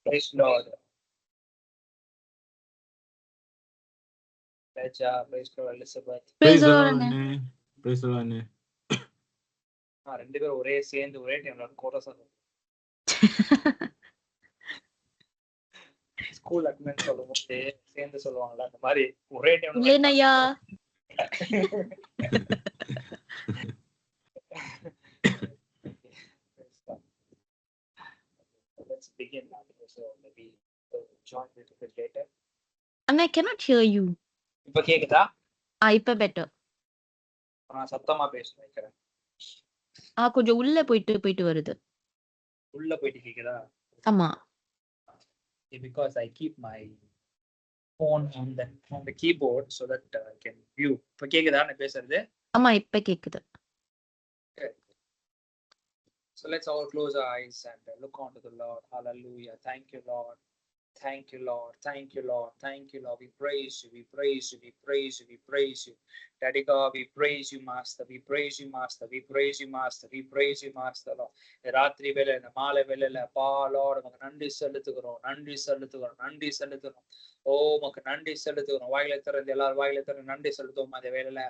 Praise Lord. Praise Lord, Elizabeth. Praise Praise the the Lord, Lord, அண்ணே. அண்ணே. Praise the Lord, அண்ணே. ரெண்டு பேரும் ஒரே சேர்ந்து ஒரே டைம்ல கோரஸ் ஸ்கூல் அட்மெண்ட் சொல்லும் போது சேர்ந்து சொல்லுவாங்கல்ல அந்த மாதிரி ஒரே டைம்ல இல்லையா Let's begin now, so maybe join a little bit later. Anna I cannot hear you. இப்ப கேக்குதா? இப்ப better. நான் சத்தமா பேச வைக்கிறேன். கொஞ்சம் உள்ள போயிட்டு வருது. உள்ள போயிட்டு கேக்குதா? ஆமா. Because I keep my phone on the keyboard so that I can view. இப்ப கேக்குதா நான் பேசுறது? ஆமா இப்ப கேக்குது. So let's all close our eyes and look onto the Lord. Hallelujah. Thank you, Lord. Thank you, Lord. Thank you, Lord. Thank you, Lord. We praise you. We praise you. We praise you. We praise you. Daddy God, we praise you, Master. We praise you, Master. We praise you, Master. We praise you, Master, Lord. ராத்திரி வேளையில மாலை வேளையில பா Lord உமக்கு நன்றி செலுத்துகிறோம். நன்றி செலுத்துகிறோம். நன்றி செலுத்துகிறோம். ஓ உமக்கு நன்றி செலுத்துகிறோம். வாயிலை திறந்து எல்லாரும் வாயிலை திறந்து நன்றி செலுத்துவோம். அந்த வேளையில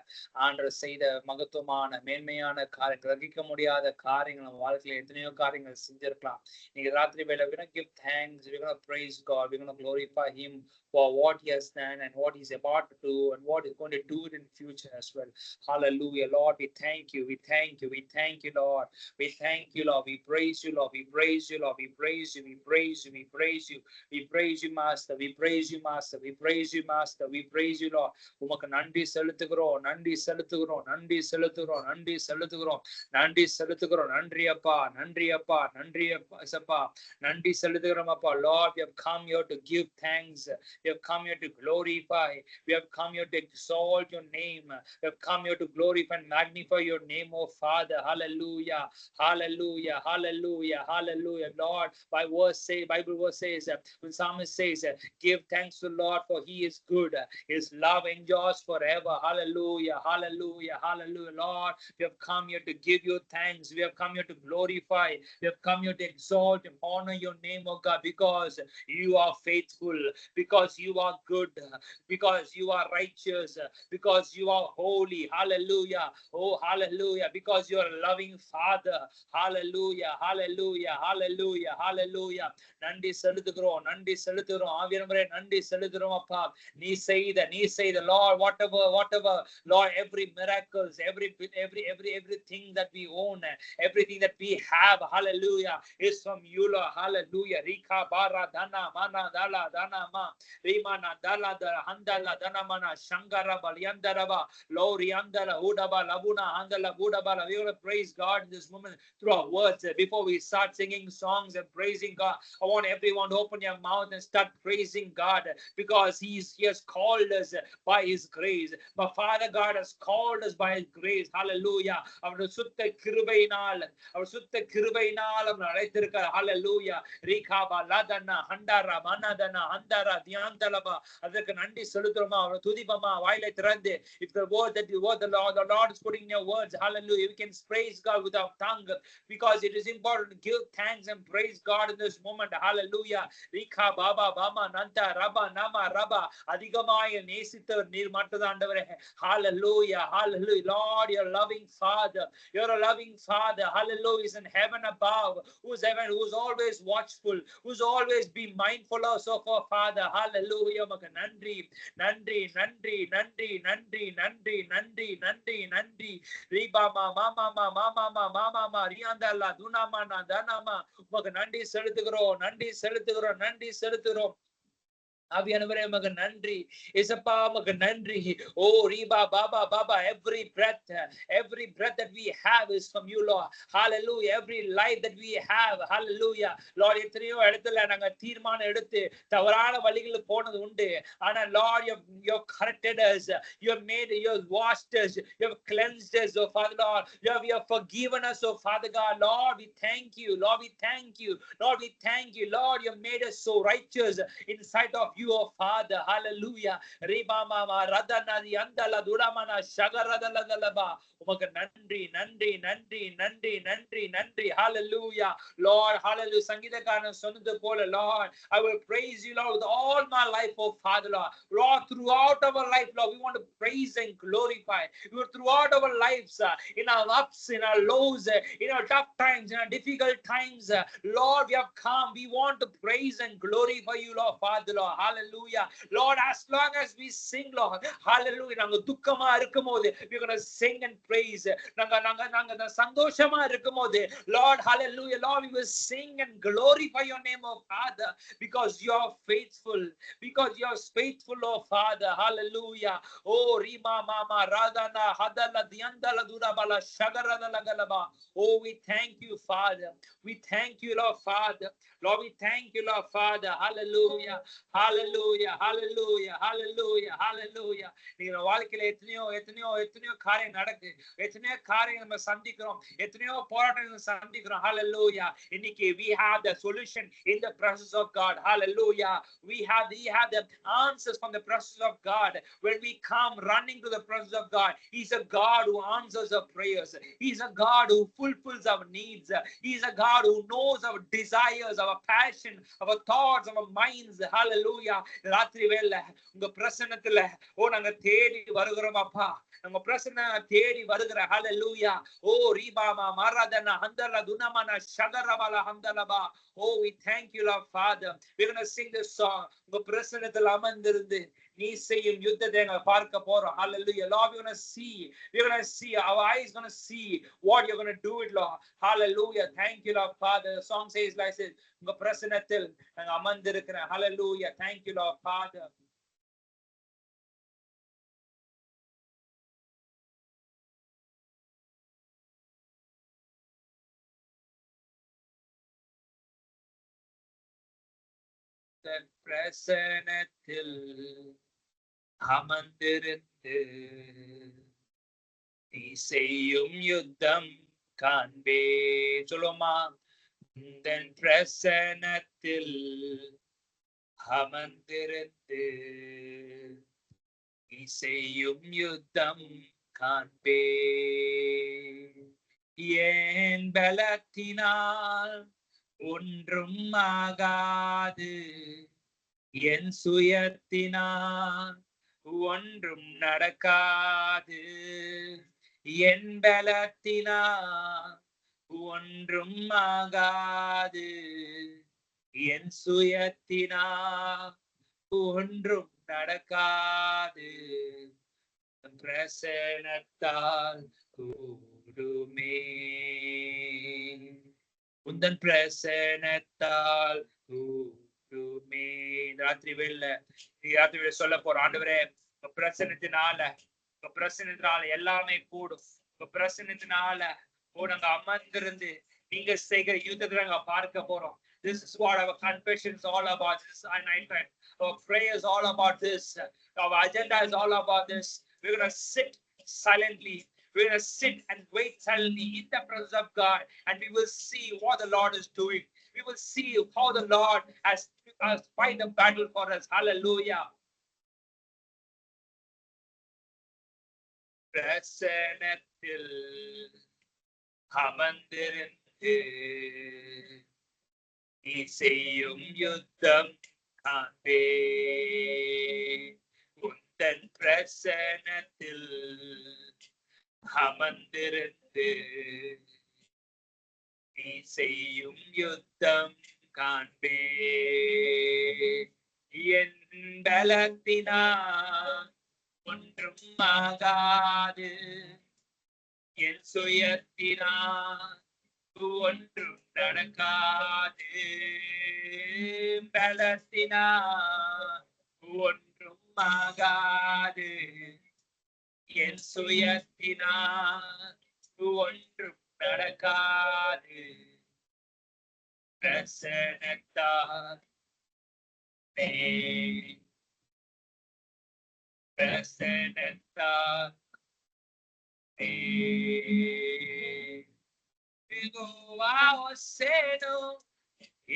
ஆண்டவர் செய்த மகத்துவமான மேன்மையான காரியம் கிரகிக்க முடியாத காரியங்கள் நம்ம வாழ்க்கையில எத்தனையோ காரியங்கள் செஞ்சிருக்கலாம். நீங்க ராத்திரி வேளையில we're gonna give thanks, we're gonna praise God, we're gonna glorify him for what he has done and what he's about to do and what he's going to do in future as well. Hallelujah. Lord, we thank you. We thank you. We thank you, Lord. We thank you, Lord. We praise you, Lord. We praise you, Lord. We praise you. We praise you. We praise you. We praise you, Master. We praise you, Master. We praise you, Master. We praise you, Lord. உமக்கு நன்றி செலுத்துகிறோம். நன்றி செலுத்துகிறோம். நன்றி செலுத்துகிறோம். நன்றி செலுத்துகிறோம். நன்றி செலுத்துகிறோம். நன்றி அப்பா. நன்றி அப்பா. நன்றி அப்பா. நன்றி செலுத்துகிறோம் அப்பா. Lord, we have come here to give thanks. We have come here to glorify. We have come here to exalt your name. We have come here to glorify and magnify your name, oh Father. Hallelujah. Hallelujah. Hallelujah. Hallelujah. Lord, Bible verse says, when Psalmist says, give thanks to Lord for he is good. His love endures forever. Hallelujah. Hallelujah. Hallelujah. Lord, we have come here to give you thanks. We have come here to glorify. We have come here to exalt and honor your name, oh God, because you are faithful, because you are good, because you are righteous, because you are holy. Hallelujah. Oh, hallelujah. Because you are a loving Father. Hallelujah. Hallelujah. Hallelujah. Hallelujah. நன்றி செலுத்துகிறோம். நன்றி செலுத்துகிறோம். ஆவியானவரே நன்றி செலுத்துகிறோம் அப்பா. நீ செய்த Lord, whatever Lord, every miracles, everything that we own, everything that we have, hallelujah, is from you, Lord. Hallelujah. Rika bara dana mana dala dana ma rimana dala dala handala dana mana shangara balyandara loriandala udaba labuna handala budaba. We want to praise God in this moment through our words. Before we start singing songs and praising God, I want everyone to open your mouth and start praising God, because he has called us by his grace. But Father God has called us by his grace. Hallelujah. அவருடைய சுத்த கிருபையினால் அவர் அழைத்திருக்கிறார். Hallelujah. ரீகாபா லதனா ஹண்டாரா மனதனா ஹந்தாரா தியாந்தலபா. அதற்கு நன்றி செலுத்துறோமா, அவரை துதிப்போமா, வாயிலை திறந்து. If the word the Lord is putting in your words, hallelujah, we can praise God with our tongue, because it is important to give thanks and praise God in this moment. Hallelujah. Reeka Baba Bama Nanda ரபா நாமா ரபா. அதிகமாய் நேசித்தவர் நீர் மட்டும் ஆண்டவரே. Hallelujah. Hallelujah. Lord, you're a loving Father. You're a loving Father. Hallelujah. Is in heaven above, who's always watchful, who's always be mindful of us, oh Father. Hallelujah. உமக்கு நன்றி நன்றி நன்றி நன்றி நன்றி நன்றி நன்றி நன்றி நன்றி. ரீபாமா மாமாமா மாமாமா மாமாமா ரியாந்தல்லா துனாமா தனாமா. உமக்கு நன்றி செலுத்துகிறோம். நன்றி செலுத்துகிறோம். நன்றி செலுத்துகிறோம். ஆவியானவரே உமக்கு நன்றி. இயேசுப்பா உமக்கு நன்றி. Oh Reba Baba Baba, every breath that we have is from you, Lord. Hallelujah. Every life that we have, hallelujah. Lord, எத்தனையோ இடத்துல நாங்க தீர்மானம் எடுத்து தவறான வழிகளில் போனது உண்டு. ஆனா Lord, you have corrected us, you have washed us, you have cleansed us, oh Father Lord. You have forgiven us, oh Father God. Lord, we thank you. Lord, we thank you. Lord, we thank you. Lord, you have made us so righteous in sight of you, you, oh Father. Hallelujah. Riba mama radana yandala duramana shagaradala. உமக்கு நன்றி நன்றி நன்றி நன்றி நன்றி நன்றி. Hallelujah. Lord, hallelujah. சங்கீதக்காரன் சொன்னது போல, Lord, I will praise you, Lord, with all my life, oh Father, Lord. Lord, throughout our life, Lord, we want to praise and glorify you throughout our lives, in our ups, in our lows, in our tough times, in our difficult times. Lord, we have come. We want to praise and glorify you, Lord, Father, Lord. Hallelujah. Lord, as long as we sing, Lord, hallelujah, நாங்க துக்கமா இருக்கும்போது we're going to sing and praise. நாங்க சந்தோஷமா இருக்கும்போது, Lord, hallelujah, Lord, we will sing and glorify your name, oh Father, because you are faithful, because you are faithful, oh Father. Hallelujah. Oh Rima mama radana hadala diandala durabala shagarada galaba. Oh, we thank you, Father. We thank you, Lord, Father. Lord, we thank you, Lord, Father. Hallelujah. Hallelujah. Hallelujah. Hallelujah. Hallelujah. நீங்க வாழ்க்கையில எத்தனையோ காரியம் நடக்கு, எத்தனையோ காரியம் நம்ம சந்திக்கிறோம், எத்தனையோ போராட்டங்கள் சந்திக்கிறோம். Hallelujah. இன்னைக்கு we have the solution in the presence of God. Hallelujah. We have the answers from the presence of God. When we come running to the presence of God, He's a God who answers our prayers. He's a God who fulfills our needs. He's a God who knows our desires, our passion, our thoughts, our minds. Hallelujah. ராத்திரி வேளை உங்க பிரசன்னத்துல நாங்க தேடி வருகிறோம் அப்பா. நம்ம பிரசன்ன தேடி வருகிற. Hallelujah. ரீபாமா மாராதனா ஹந்தல துனமனா ஷகரவல ஹந்தலபா. We thank you, Lord, Father. We're going to sing this song. உங்க பிரசன்னத்துல அமர்ந்திருந்து நீ செய்யும் யுத்தத்தை நாங்க பார்க்க போறோம். Hallelujah. Lord, we're going to see, our eyes going to see what you're going to do it, Lord. Hallelujah. Thank you, Lord, Father. The song says like this, உங்க பிரசன்னத்தில் நாங்க அமர்ந்திருக்கிறோம். Hallelujah. Thank you, Lord, Father. பிரசன்னத்தில் அமர்ந்திருந்து நீ செய்யும் யுத்தம் காண்பே. சொல்லுமா, உந்தன் பிரசன்னத்தில் அமர்ந்திருந்து நீ செய்யும் யுத்தம் காண்பே. என் பலத்தினால் ஒன்றும் ஆகாது, என் சுயத்தினால் ஒன்றும் நடக்காது. என் பலத்தினால் ஒன்றும் ஆகாது, என் சுயத்தினால் ஒன்றும் நடக்காது. பிரசன்னத்தால் கூடுமே, உந்தன் பிரசன்னத்தால் கூடுமே. ராத்திரி வேளை சொல்ல போற, ஆண்டவரே உங்க பிரசன்னத்தினால எல்லாமே கூடும். உங்க பிரசன்னத்தினால நாங்க அமர்ந்திருந்து நீங்க செய்கிற யுத்தத்தை நாங்க பார்க்க போறோம். This is what our confession is all about. This is night time. Our prayer is all about this. Our agenda is all about this. We're going to sit silently. We're going to sit and wait silently in the presence of God, and we will see what the Lord is doing. We will see how the Lord has fight the battle for us. Hallelujah. பிரசன்னத்தில் அமர்ந்திருந்து நீ செய்யும் யுத்தம் காண்பே. உந்தன் பிரசன்னத்தில் அமர்ந்திருந்து நீ செய்யும் யுத்தம் காண்பே. என் பலத்தினால் ஒன்றும் ஆகாது, என் சுயத்தினால் ஒன்றும் நடக்காது. பலத்தினால் ஒன்றும் ஆகாது, என் சுயத்தினால் ஒன்றும் நடக்காது. பிரசன்னத்தால் பிரசன்னத்தால்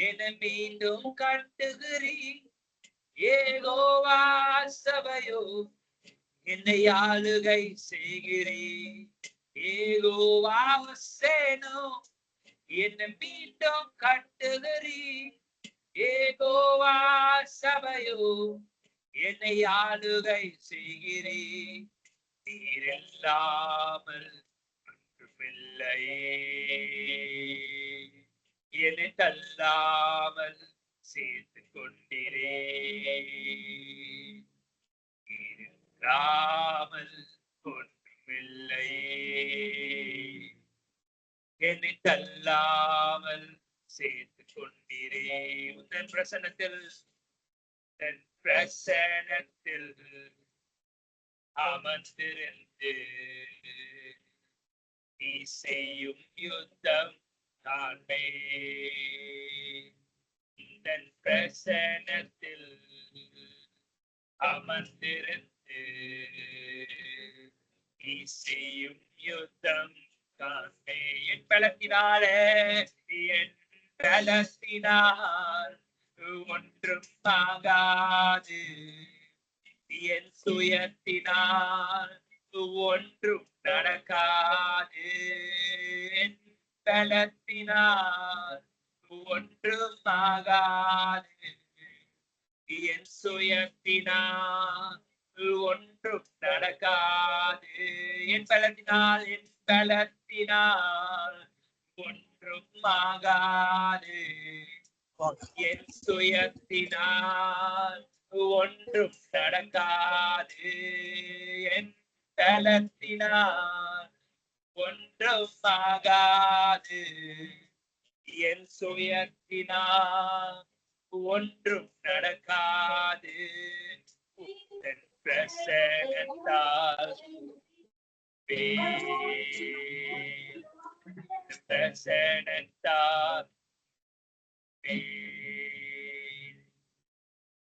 என மீண்டும் கட்டுகிறீ, யெகோவா சபையோ என்னை ஆளுகை செய்கிறீர். யெகோவா சேனோ என்னை மீண்டும் கட்டுகிறீர். யெகோவா சபையோ என்னை ஆளுகை செய்கிறீர். நீர் இல்லாமல் ஒன்றுமில்லையே, என்னை தள்ளாமல் சேர்த்து கொண்டிரே. நீர் இல்லாமல் ஒன்றுமில்லையே, என்னை தள்ளாமல் சேர்த்து கொண்டிரே. உந்தன் பிரசன்னத்தில் தன் பிரசன்னத்தில் அமர்ந்திருந்து நீ செய்யும் யுத்தம் தானே. தன் பிரசன்னத்தில் அமர்ந்திருந்து நீ செய்யும் யுத்தம் தானே. என் பலத்தினாலே என் பலத்தினால் ஒன்றும் ஆகாது, என் சுயத்தினால் ஒன்றும் நடக்காது. என் பலத்தினால் ஒன்றும் ஆகாது, என் சுயத்தினால் ஒன்றும் நடக்காது. என் பலத்தினால் ஒன்றும் ஆகாது, என் சுயத்தினால் ஒன்றும் நடக்காது. என் பலத்தினால் ஒன்றும் ஆகாது, என் சுயத்தினால் ஒன்றும் நடக்காது. உன் பிரசன்னத்தால் பிரசன்னத்தால்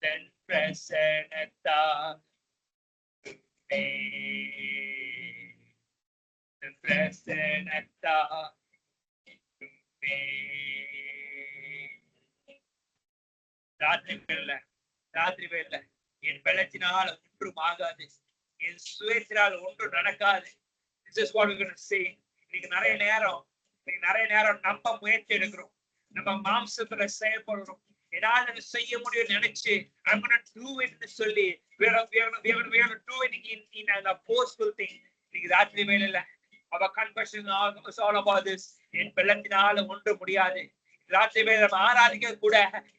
தன் பிரசன்னத்தால் பிரசன்னத்தால் ராத்திரி வேலை என் பலத்தினால் ஒன்றும் ஆகாது, என் சுயத்தினால் ஒன்றும் நடக்காது. இன்னைக்கு நிறைய நேரம் நம்ம முயற்சி எடுக்கிறோம், நம்ம மாம்சத்துல செயல்படுறோம். ஏதாவது செய்ய முடியும் நினைச்சு I'm gonna do it ன்னு சொல்லி we are gonna do it in a forceful thing. இன்னைக்கு ராத்திரி வேலையில our confession is all about this. என் பலத்தினால ஒன்று முடியாது. ராத்திரி வேலை ஆராதிக்க கூட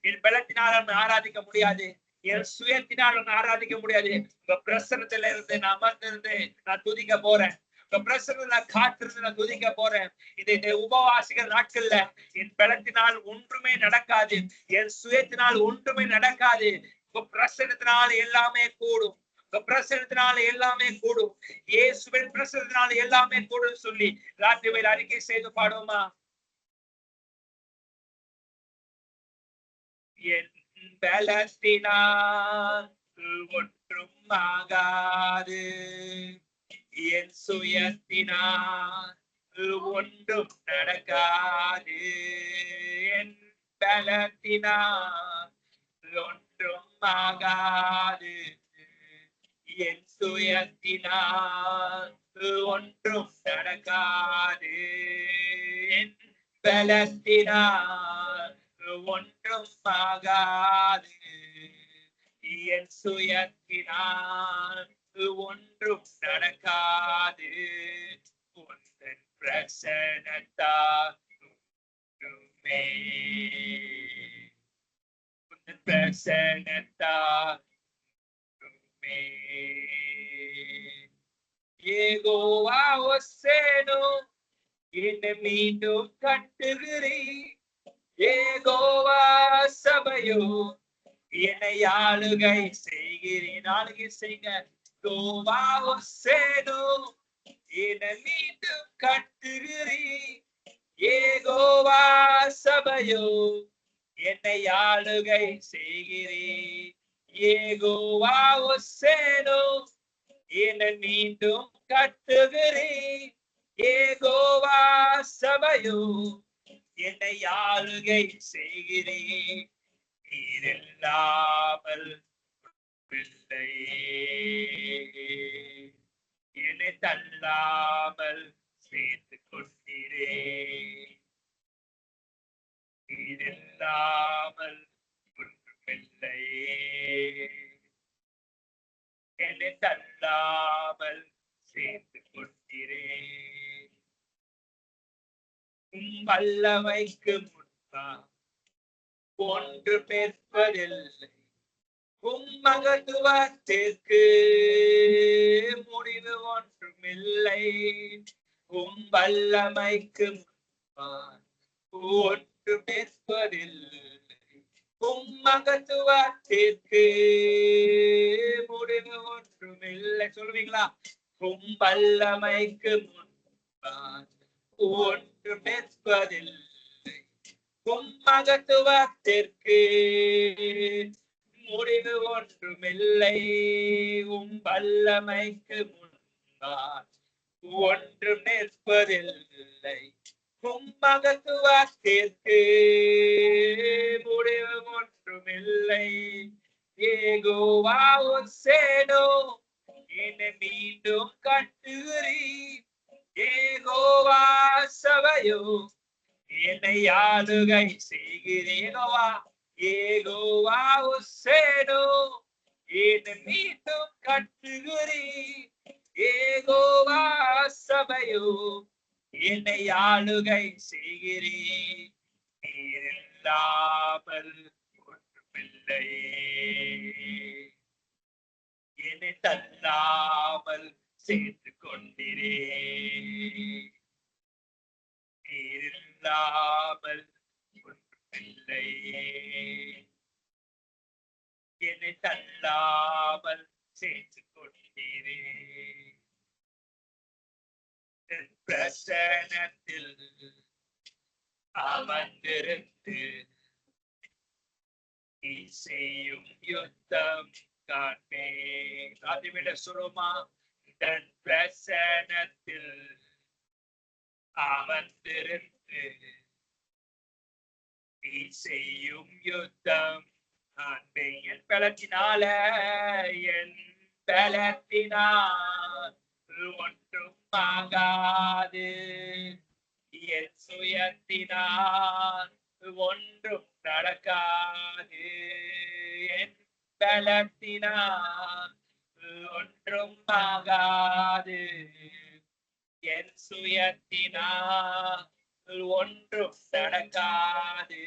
என் பலத்தினால ஆராதிக்க முடியாது, என் சுயத்தினால் ஆராதிக்க முடியாது. உங்க பிரசனத்துல இருந்து நான் அமர்ந்திருந்து நான் துதிக்க போறேன். உங்க பிரசனத்துல காத்திருந்து நான் துதிக்க போறேன். இந்த உபவாசிகள் நாட்கள்ல என் பலத்தினால் ஒன்றுமே நடக்காது, என் சுயத்தினால் ஒன்றுமே நடக்காது. உங்க பிரசனத்தினால எல்லாமே கூடும், உங்க பிரசனத்தினால எல்லாமே கூடும், இயேசுவின் பிரசனத்தினால எல்லாமே கூடும் சொல்லி ராத்திரி வேலை அறிக்கை செய்து பாடுவோமா? என் பலத்தினால் ஒன்றும் ஆகாது, என் சுயத்தினால் ஒன்றும் நடக்காது. என் பலத்தினால் ஒன்றும் ஆகாது, என் சுயத்தினால் ஒன்றும் நடக்காது. என் பலத்தினால் ஒன்றும் ஆகாது, என் சுயத்தினால் ஒன்றும் நடக்காது. உந்தன் பிரசன்னத்தால் ஒன்றுமே, உந்தன் பிரசன்னத்தால் ஒன்றுமே. யெகோவா ஒசேனோ என்னை மீண்டும் கட்டுகிறீர். யெகோவா சபையோ என்னை ஆளுகை செய்கிறேன். ஆளுகை செய்க. யெகோவா ஒசேனோ என்னை மீண்டும் கட்டுகிறீர். யெகோவா சபையோ என்னை ஆளுகை செய்கிறேன். யெகோவா ஒசேனோ என்னை மீண்டும் கட்டுகிறேன். யெகோவா சபையோ என்னை ஆளுகை செய்கிறேன். நீர் இல்லாமல் தள்ளாமல் சேர்த்து கொண்டீரே. இல்லாமல் ஒன்றுமில்லையே. என்னை தள்ளாமல் சேர்த்து கொண்டீரே. வல்லமைக்கு முன்பா ஒன்று பெற்பதில்லை. மகத்துவத்திற்கு முடிவு ஒன்றுமில்லை. வல்லமைக்கு முன்பா ஒன்று பெற்பதில்லை. மகத்துவத்திற்கு முடிவு ஒன்றுமில்லை. சொல்லுவீங்களா? வல்லமைக்கு முன்பா ஒன்று பெற்பதில்லை. மகத்துவத்திற்கு முடிவு ஒன்றுமில்லை. வல்லமைக்கு முன்பால் ஒன்று நிற்பதில்லை. மகத்துவத்திற்கு முடிவு ஒன்றுமில்லை. யெகோவா சேனோ என்னை மீண்டும் கட்டுகிறீர். யெகோவா சபையோ என்னை ஆளுகை செய்கிறேனோவா. யெகோவா சேனோ என்னை மீண்டும் கட்டுகிறீர். யெகோவா சபையோ என்னை ஆளுகை செய்கிறீர். நீர் இல்லாமல் ஒன்றுமில்லை. என்னை தள்ளாமல் சேர்த்து கொண்டிரே. நீர் இல்லாமல் ஒன்றுமில்லை. என்னை தள்ளாமல் சேர்த்து கொண்டீரே. பிரசனத்தில் அமர்ந்திருந்து செய்யும் யுத்தம் காண்பேன். அதுவிட சுருமா தன் பிரசனத்தில் அமர்ந்திருந்து செய்யும் யுத்தம் காண்பேன். என் பலத்தினால என் பலத்தினால் ஒன்றும் ஆகாது. என் சுயத்தினால் ஒன்றும் நடக்காது. என் பலத்தினால் ஒன்றும் ஆகாது. என் சுயத்தினால் ஒன்றும் நடக்காது.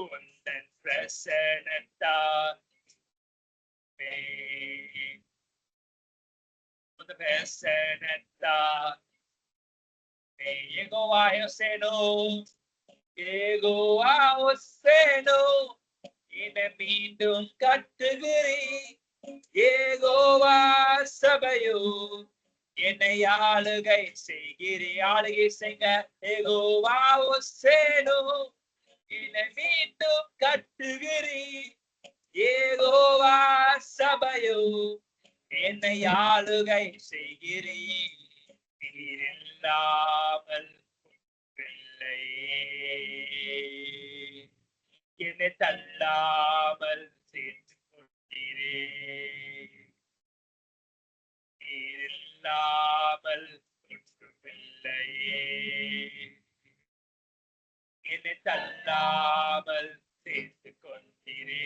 உந்தன் பிரசனத்தால் பிரசனத்தால் யெகோவா யோசேனோ யெகோவா யோசேனோ என்னை மீண்டும் கட்டுகிறீர். யெகோவா சபையோ என்னை ஆளுகை செய்கிறீர். ஆளுகை செய்ங்க. யெகோவா யோசேனோ என்னை மீண்டும் கட்டுகிறீர். யெகோவா சபையோ என்னை ஆளுகை செய்கிறீர். நீர் இல்லாமல் இல்லை. என்னை தள்ளாமல் சேர்த்து கொண்டீரே. நீர் இல்லாமல் ஒன்றுமில்லை. என்னை தள்ளாமல் சேர்த்து கொண்டீரே.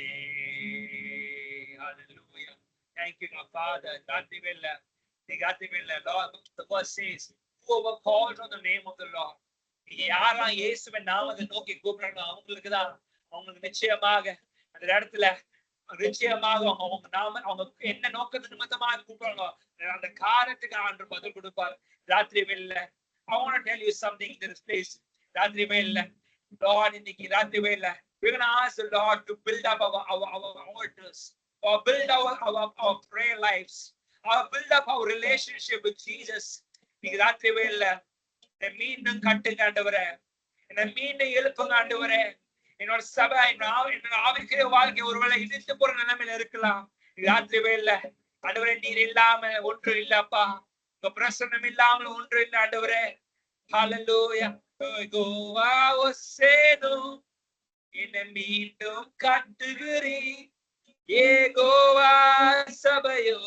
Hallelujah. Thank you, my Father. Lord, the verse says, whoever calls on the name of the Lord. யாரெல்லாம் இயேசுவின் நாமத்தை நோக்கி கூப்பிடுறாங்க அவங்களுக்கு நிச்சயமாக அந்த இடத்துல நிச்சயமாக அவங்க நாம அவங்க என்ன நோக்கத்து நிமித்தமாக கூப்பிடுறாங்க அந்த காரியத்துக்கு ஆண்டவர் பதில் கொடுப்பார். ராத்திரி வேளையில I want to tell you something in this place. ராத்திரி வேளையில Lord, இன்னைக்கு ராத்திரி வேளையில we're going to ask the Lord to build up our altars, or build our prayer lives, or build up our relationship with Jesus. இன்னைக்கு ராத்திரி வேளையில மீண்டும் கட்டுங்க ஆண்டவரே. என்னை மீண்டும் எழுப்புங்க ஆண்டவரே. என்னோட சபை என்னோட ஆவிக்குரிய வாழ்க்கை ஒருவேளை இடித்து போற நிலைமையில இருக்கலாம். ராத்திரி வேளையில ஆண்டவரே நீர் இல்லாம ஒன்று இல்லப்பா. உங்க பிரசன்னம் இல்லாமல் ஒன்று இல்லை ஆண்டவரே. Hallelujah. யெகோவா சேனோ என்னை மீண்டும் கட்டுகிறீர். யெகோவா சபையோ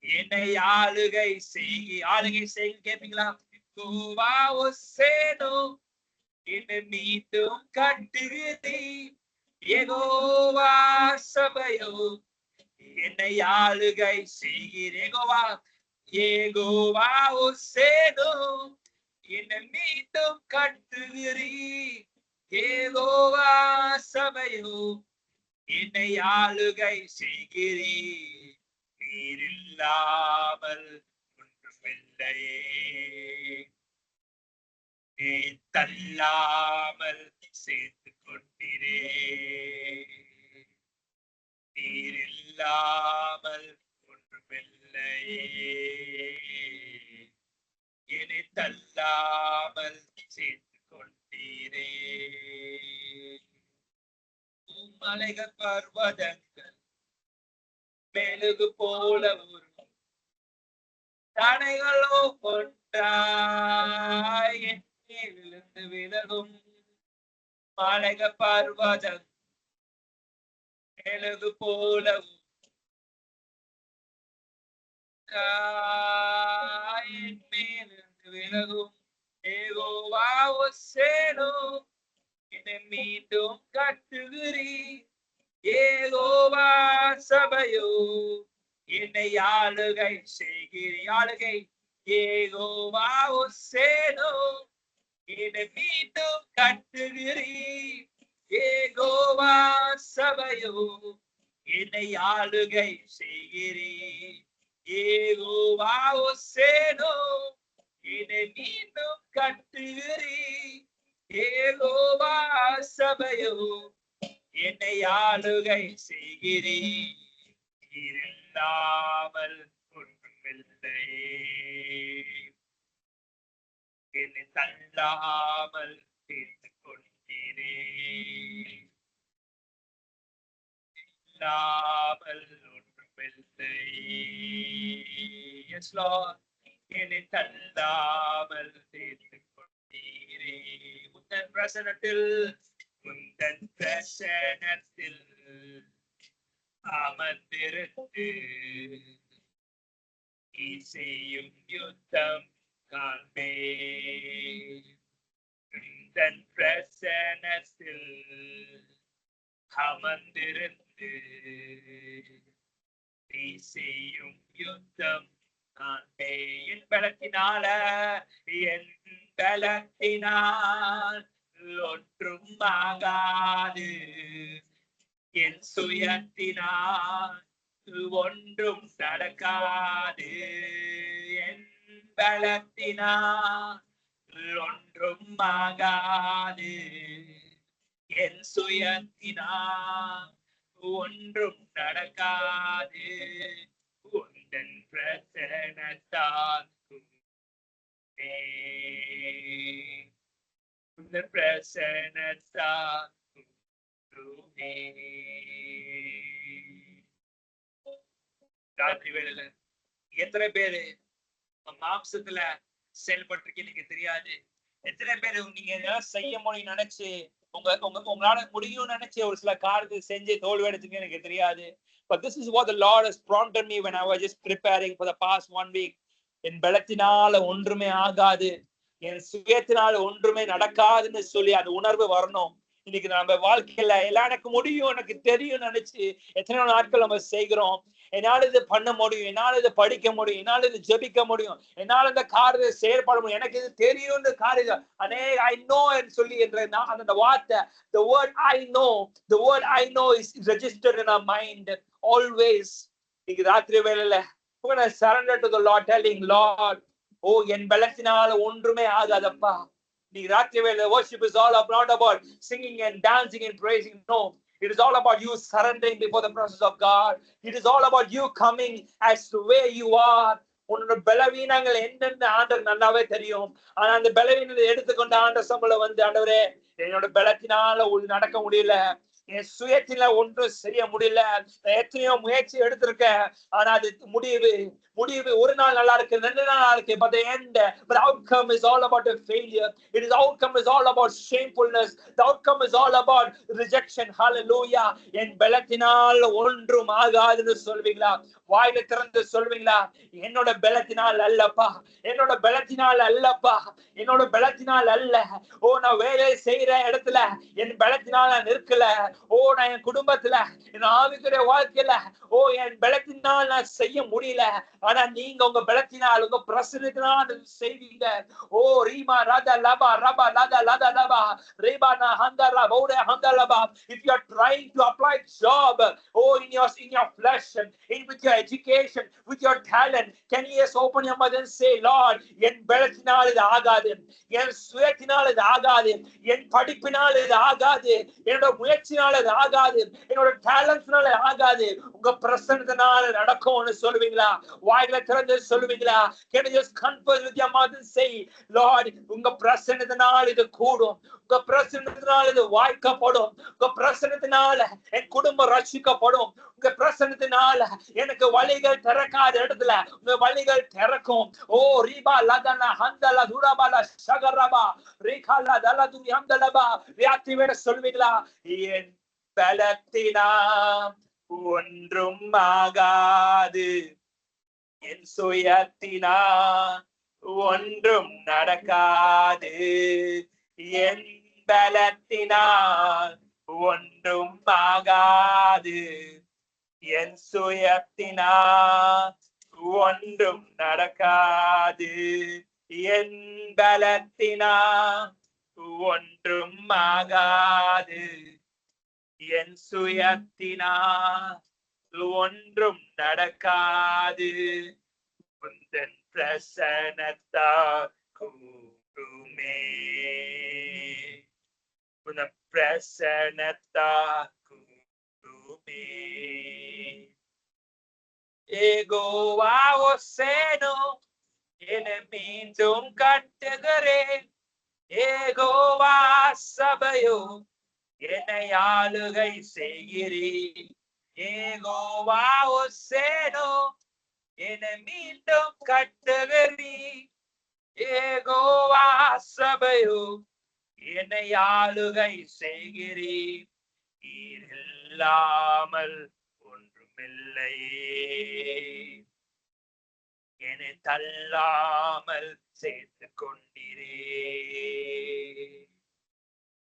என்னை என்னை ஆளுகை செய்ய கேட்பீங்களா? யெகோவா ஒசேனோ என்னை மீண்டும் கட்டுகிறீ, யெகோவா சபையோ என்னை ஆளுகை செய்கிறேன். யெகோவா ஒசேனோ என்னை மீண்டும் கட்டுகிறீ, யெகோவா சபையோ என்னை ஆளுகை செய்கிறீ. நீர் இல்லாமல் ஒன்றுமில்லையே, நீ தள்ளாமல் சேர்த்து கொண்டிரே. நீர் இல்லாமல் ஒன்றுமில்லையே, என்னை தள்ளாமல் சேர்த்து கொண்டீரே. மலைகள் பர்வதங்கள் மெழுகு போல உருவும், தடைகளோ ஒன்றாய் என்னை விழுந்து விலகும். மலைகள் பர்வதங்கள் மெழுகு போல என் மேலிருந்து விலகும். யெகோவா ஒசேனோ என்னை மீண்டும் கட்டுகிறீ, யெகோவா சபையோ என்னை ஆளுகை செய்கிறீ. ஆளுகை யெகோவா ஒசேனோ என்னை மீண்டும் கட்டுகிறீ, யெகோவா சபையோ என்னை ஆளுகை செய்கிறீ. யெகோவா ஒசேனோ என்னை மீண்டும் கட்டுகிறீ, யெகோவா சபையோ என்னை ஆளுகை செய்கிறீ. இல்லாமல் ஒன்றுமில்லையே, என்னை தள்ளாமல் சேர்த்து கொண்டீரே. இல்லாமல் ஒன்றுமில்லையே, yes Lord, என்னை தள்ளாமல் சேர்த்து கொண்டீரே. உந்தன் பிரசனத்தில் அமர்ந்திருந்து நீ செய்யும் யுத்தம் காண்பே. உந்தன் பிரசனத்தில் அமர்ந்திருந்து நீ செய்யும் யுத்தம் காண்பே. என் பலத்தினால ஒன்றும் ஆகாது, என் சுயத்தினால் ஒன்றும் நடக்காது. என் பலத்தினால் ஒன்றும் ஆகாது, என் சுயத்தினால் ஒன்றும் நடக்காது. உந்தன் பிரசனத்தால் உந்தன் பிரசனத்தால் ராத்திரி வேளையில எத்தனை பேரு மாம்சத்துல செயல்பட்டு எனக்கு தெரியாது. எத்தனை பேரு நீங்க ஏதாவது செய்ய முடியும் நினைச்சு உங்களால முடியும் நினைச்சு ஒரு சில காரியத்தை செஞ்சு தோல்வி அடைச்சுங்க எனக்கு தெரியாது. But this is what the Lord has prompted me when I was just preparing for the past 1 week. என் பலத்தினால ஒன்றுமே ஆகாது, என் சுயத்தினால ஒன்றுமே நடக்காதுன்னு சொல்லி அந்த உணர்வு வரணும். இன்னைக்கு நம்ம வாழ்க்கையில எல்லாம் எனக்கு முடியும், எனக்கு தெரியும் நினைச்சு எத்தனை நாட்கள் நம்ம செய்கிறோம். என்னால இது பண்ண முடியும், என்னால இது படிக்க முடியும், என்னால இது ஜெபிக்க முடியும், என்னால இந்த காரியத்தை செயல்பட முடியும், எனக்கு இது தெரியும் காரியம் I know சொல்லி என்ற அந்த வார்த்தை, the word I know is registered in our mind always. இன்னைக்கு ராத்திரி வேளையில we're going to surrender to the Lord, telling Lord, oh என் பலத்தினால ஒன்றுமே ஆகாதப்பா. இன்னைக்கு ராத்திரி வேளையில worship is all not about singing and dancing and praising. No, it is all about you surrendering before the presence of God. It is all about you coming as to where you are. உன்னோட பலவீனங்கள் என்னென்ன ஆண்டவர் நல்லாவே தெரியும். ஆனா அந்த பலவீனத்தை எடுத்துக்கொண்டு ஆண்டவர் சம்பளம் வந்து, ஆண்டவரே என்னோட பலத்தினால நடக்க முடியல, என் சுயத்தில ஒன்றும் செய்ய முடியல, எத்தனையோ முயற்சி எடுத்திருக்கேன், ஆனா அது முடிவு ஒரு நாள் நல்லா இருக்கு, 2 நாள் நல்லா இருக்கு, but the end, but outcome is all about a failure. Outcome is all about shamefulness. The outcome is all about rejection. Hallelujah. என் பலத்தினால் ஒன்றும் ஆகாதுன்னு சொல்வீங்களா? வாயில திறந்து சொல்வீங்களா? என்னோட பலத்தினால் அல்லப்பா, என்னோட பலத்தினால் அல்லப்பா, என்னோட பலத்தினால் அல்ல. ஓ, நான் வேலை செய்யற இடத்துல என் பலத்தினால நிற்கல. ஓ, நான் என் குடும்பத்துல, என் ஆவிக்குரிய வாழ்க்கையில, ஓ, என் பலத்தினால் நான் செய்ய முடியல. ஆனா நீங்க உங்க பலத்தினால், உங்க பிரசன்னத்தினால் செய்வீங்க. ஓ, ரீமா ராதா லபா ரபா லாதா லாதா லபா ரேபா நா ஹந்தரா பௌரே ஹந்தலபா. If you are trying to apply job, oh, in your flesh, with your education, with your talent, can you just open your mouth and say, Lord, என் பலத்தினால் இது ஆகாது, என் சுயத்தினால் இது ஆகாது, என் படிப்பினால் இது ஆகாது, என்னோட முயற்சினால் இது ஆகாது, என்னோட டேலண்ட்ஸ்னால ஆகாது, உங்க பிரசன்னத்தினால நடக்கும்னு சொல்லுவீங்களா? வாயில திறந்து சொல்லுவீங்களா? Can you just confess with your mouth and say, Lord, உங்க பிரசன்னத்தினால் இது கூடும், உங்க பிரசன்னத்தினால் இது வாய்க்கப்படும், உங்க பிரசன்னத்தினால என் குடும்பம் ரட்சிக்கப்படும், உங்க பிரசன்னத்தினால எனக்கு வழிகள் திறக்காத இடத்துல உங்க வழிகள் திறக்கும். ஓ, ரீபா லதனா ஹந்தல துரபால ஷகரபா ரீகால தலது ஹந்தலபா. வியாத்திவேட சொல்வீங்களா? என் பலத்தினா ஒன்றும் ஆகாது, என் சுயத்தினா ஒன்றும் நடக்காது, என் பலத்தினால் ஒன்றும் ஆகாது, என் சுயத்தினால் ஒன்றும் நடக்காது, என் பலத்தினால் ஒன்றும் ஆகாது, என் சுயத்தினால் ஒன்றும் நடக்காது. உந்தன் பிரசன்னத்தால் கூடுமே, உன் பிரசன்னத்தால் கூடுமே. யெகோவா ஹோசேனோ, என்னை மீண்டும் கட்டுகிறேன். யெகோவா சபையோ, என்னை ஆளுகை செய்கிறேன். யெகோவா ஹோசேனோ, என்னை மீண்டும் கட்டுகிறேன். யெகோவா சபையோ, என்னை ஆளுகை செய்கிறேன். நீர் இல்லாமல் ஒன்றுமில்லை, என்னை தள்ளாமல் சேர்த்து கொண்டீரே.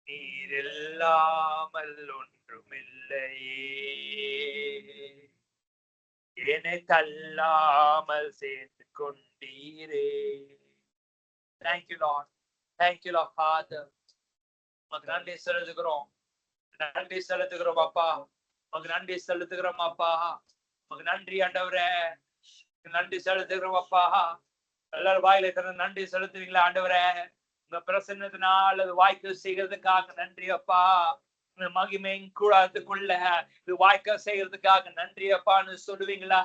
நீர் இல்லாமல் ஒன்றுமில்லை, என்னை தள்ளாமல் சேர்த்து கொண்டீரே. Thank you, Lord. Thank you, Lord, Father. உமக்கு நன்றி செலுத்துகிறோம், நன்றி செலுத்துகிறோம் அப்பா, உமக்கு நன்றி செலுத்துகிறோம் அப்பா, உமக்கு நன்றி ஆண்டவரே, நன்றி செலுத்துகிறோம் அப்பா. எல்லாரும் வாயில திறந்து நன்றி செலுத்துவீங்களா? ஆண்டவரே, உங்க பிரசன்னத்தினால் அது வாய்க்கு செய்கிறதுக்காக நன்றி அப்பா. மகிமையின் கூடாரத்துக்குள்ள இது வாய்க்க செய்யறதுக்காக நன்றி அப்பான்னு சொல்லுவீங்களா?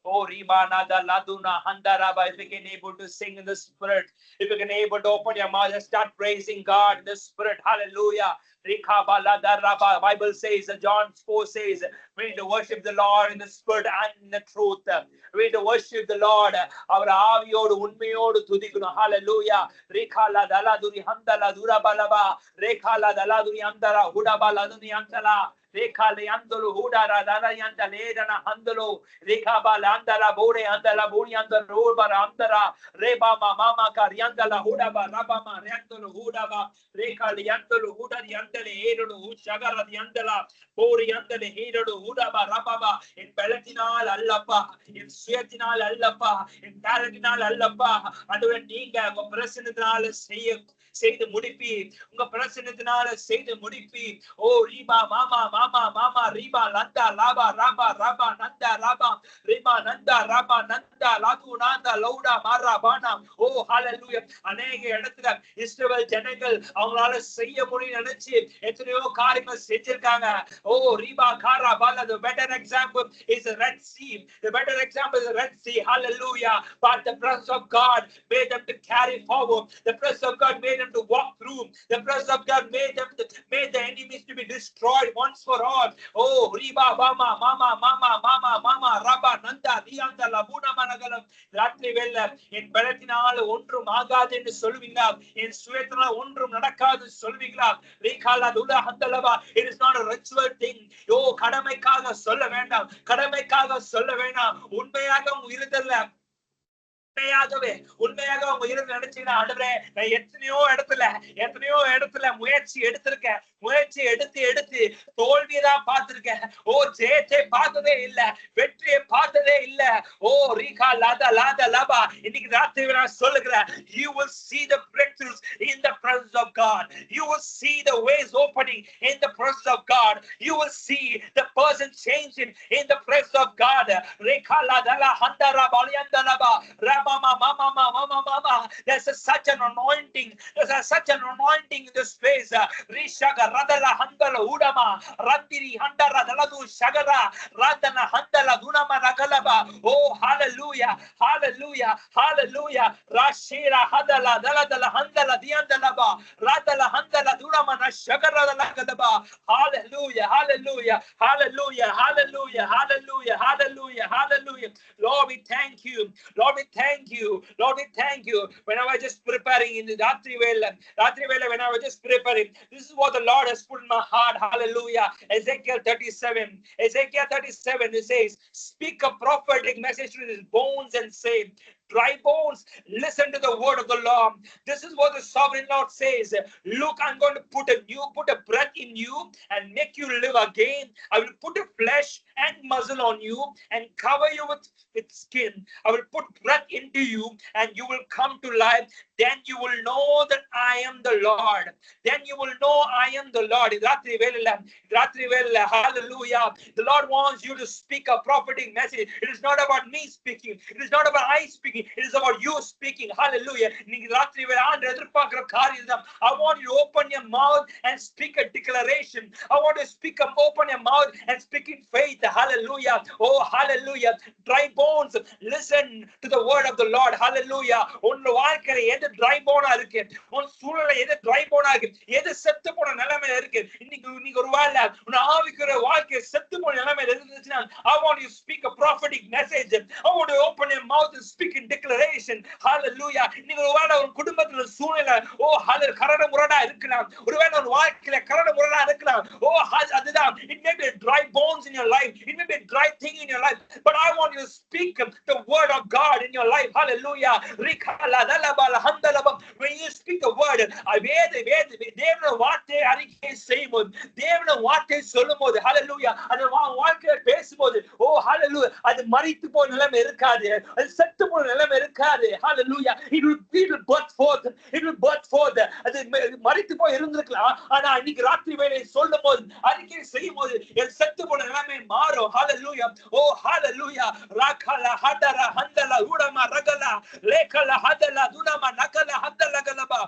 Oh, Ribanada Laduna Handaraba. If you can able to sing in the spirit, if you can able to open your mouth and start praising God in the spirit, hallelujah. Bible says, John 4 says, we need to worship the Lord in the spirit and in the truth. We need to worship the Lord. Our aviyodu unmayodu thudikunu. Hallelujah. Rekhala daladuri handala durabalaba. Rekhala daladuri andara hudabaladuni antala. Rekale andalo hudara dala yandale dana handalo. Rekabala andala bore andala buri andala robara andara. Reba mama karyandala hudaba rabama ryandalo hudaba. Rekale andalo hudari andale erulu shagara yandala. Bori andale erulu hudaba rababa. In balatinal allappa, in suyatinal allappa, in talentinal allappa. Anduve neenga unga பிரசன்னத்தினால செய்து முடிப்பி, உங்க பிரசன்னத்தினால செய்து முடிப்பி. ஓ ரீபா மாமா மாமா மாமா ரீபா லந்தா lava Rafah Rafah Nanda Rafah ரீபா Nanda Rafah Nanda லாது நாந்தா லௌடா மாரா பானா. ஓ ஹalleluya. அநேக இடத்துல இஸ்ரவேல் ஜனங்கள் அவங்களால செய்ய முடியும் நினைச்சு எத்தனையோ காரியங்கள் செஞ்சிருக்காங்க. ஓ ரீபா காரா Bala. The better example is the Red Sea. The better example is the Red Sea. Hallelujah. But the presence of God made them to carry forward. The presence of God made them to walk through. The presence of God made the enemies to be destroyed once for all. Oh, Riba Bama Mama Mama Mama Mama Rabba Nanda Rianda Labuna Managalam. ராத்திரி வேளை என் பலத்தினால் ஒன்றும் ஆகாது என்று சொல்வீங்களா? என் சுயத்தினால் ஒன்றும் நடக்காது சொல்வீங்களா? It is not a ritual thing. ஓ, கடமைக்காக சொல்ல வேண்டாம், கடமைக்காக சொல்ல வேண்டாம். உண்மையாக இருதல்ல உண்மையாக உங்க இருந்து நினைச்சீங்கன்னா, ஆண்டவரே நான் எத்தனையோ இடத்துல முயற்சி எடுத்திருக்கேன், முயற்சி எடுத்து தோல்வியதான் பார்த்திருக்கேன். ஓ, ஜெயத்தை பார்த்ததே இல்ல, வெற்றியை பார்த்ததே இல்ல. ஓ, ரீகா லாதா லாதா லாபா. இன்னைக்கு ராத்திரி நான் சொல்லுகிறேன், you will see the breakthroughs in the presence of God. You will see the ways opening in the presence of God. You will see the person changing in the presence of God. Reka ladala la handara balianda laba. Mama. There's such an anointing. There's such an anointing in this place. Rishaga radala handala udama. Randiri handara daladu shagara. Radana handala dunama ragalaba. Oh, hallelujah. Hallelujah. Hallelujah. Rashira hadala daladala handala diandalaba. Radala handala dunama shagara dalagalaba. Hallelujah. Hallelujah. Hallelujah. Hallelujah. Hallelujah. Hallelujah. Hallelujah. Lord, we thank you. Lord, we thank you. Lord, we thank you. When I was just preparing in the Ratri Vela, when I was just preparing, this is what the Lord has put in my heart. Hallelujah. Ezekiel 37. Ezekiel 37, it says, speak a prophetic message to his bones and say, dry bones, listen to the word of the Lord. This is what the sovereign Lord says. Look, I'm going to put a breath in you and make you live again. I will put a flesh and muzzle on you and cover you with skin. I will put breath into you and you will come to life. Then you will know that I am the Lord. Then you will know I am the Lord. Hallelujah. The Lord wants you to speak a prophetic message. It is not about me speaking. It is not about I speaking. It is about you speaking. Hallelujah. I want you to open your mouth and speak a declaration. I want to open your mouth and speak in faith. Hallelujah. Oh, hallelujah. Dry bones, listen to the word of the Lord. Hallelujah. dry bone இருக்கு, உன் சூழல்ல எது dry bone இருக்கு, எது செத்து போன நிலைமையில இருக்கு, இன்னைக்கு ஒருவேளை உன் ஆவிக்குரிய வாழ்க்கை செத்து போன நிலைமையில இருந்துச்சுன்னா, I want you to speak a prophetic message. I want you to open your mouth and speak in declaration. Hallelujah. இன்னைக்கு ஒருவேளை உன் குடும்பத்துல சூழல்ல கரடு முரடா இருக்கலாம், ஒருவேளை உன் வாழ்க்கையில கரடு முரடா இருக்கலாம். அதுதான், it may be dry bones in your life, it may be a dry thing in your life, but I want you to speak the word of God in your life. Hallelujah. When you speak the word, தேவனுடைய வார்த்தை அறிக்கை செய்யும்போது, தேவனுடைய வார்த்தை சொல்லும்போது, ஹalleluya, அந்த வாழ்க்கையை பேசும்போது, ஓ ஹalleluya, அது மரித்து போன நிலைமை இருக்காது, அது செத்து போன நிலைமை இருக்காது. ஹalleluya. It will birth forth. It will birth forth. அது மரித்து போய் இருந்திருக்கலாம், ஆனா இன்னைக்கு ராத்திரி வேளை சொல்லும்போது, அறிக்கை செய்யும்போது, செத்து போன நிலைமை மாறும். ஹalleluya. ஓ ஹalleluya. rakala hadara handala udama ragala lekala hadala dunama nakala hadala galaba.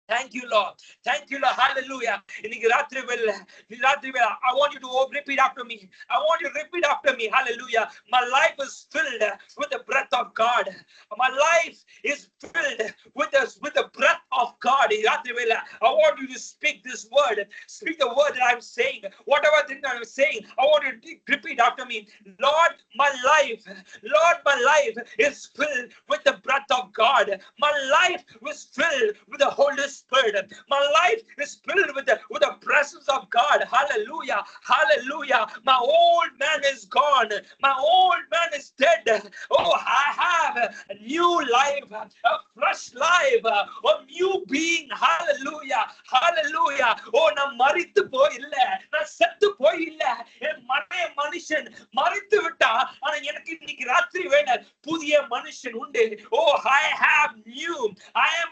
Thank you, Lord. Thank you, Lord. Hallelujah. I want you to repeat after me. I want you to repeat after me. Hallelujah. My life is filled with the breath of God. My life is filled with the breath of God. I want you to speak this word. Speak the word that I'm saying. Whatever thing that I'm saying, I want you to repeat after me. Lord, my life is filled with the breath of God. My life is filled with the Holy Spirit. My life is filled with the presence of God. Hallelujah. Hallelujah. My old man is gone. My old man is dead. Oh, I have a new life, a fresh life, a new being. Hallelujah. Hallelujah. Oh, நான் மரித்து போய் இல்ல, நான் செத்து போய் இல்ல, என் மனைய மனுஷன் மரித்து விட்டா, ஆனா எனக்கு இன்னைக்கு ராத்திரி வேணா புதிய மனுஷன் உண்டு. Oh, I am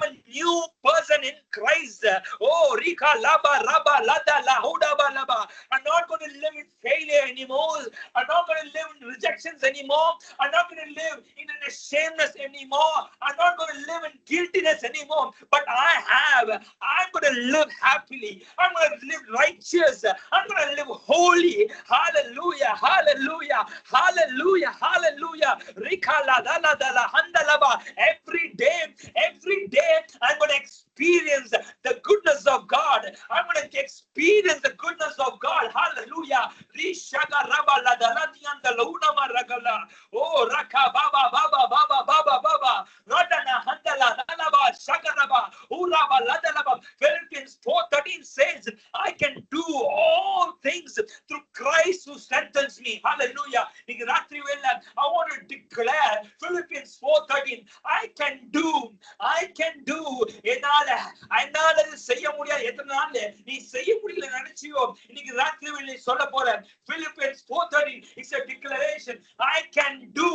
a new person in Christ. Oh, Rika Laba Raba Lada Lahuda Balaba. I'm not going to live in failure anymore. I'm not going to live in rejections anymore. I'm not going to live in an shameness anymore. I'm not going to live in guiltiness anymore. But I'm going to live happily. I'm going to live righteous. I'm going to live holy. Hallelujah. Hallelujah. Hallelujah. Hallelujah. Rika Lada Lada Handalaba. Every day I'm going to experience experience the goodness of God. I'm going to experience the goodness of God. Hallelujah. Rishaga raba la daladian da launama ragala. Oh, raka baba baba baba baba baba. Radana handala lalaba shagaraba. Uraba ladalaba. Philippians 4:13 says, I can do all things through Christ who strengthens me. Hallelujah. I want to declare Philippians 4:13. I can do. என்னால செய்ய முடியாது. எத்தனை நாள் நீ செய்ய முடியல நினைச்சியோ, இன்னைக்கு ராத்திரி வேளை சொல்ல போற. Philippians 4:13 is a declaration. I can do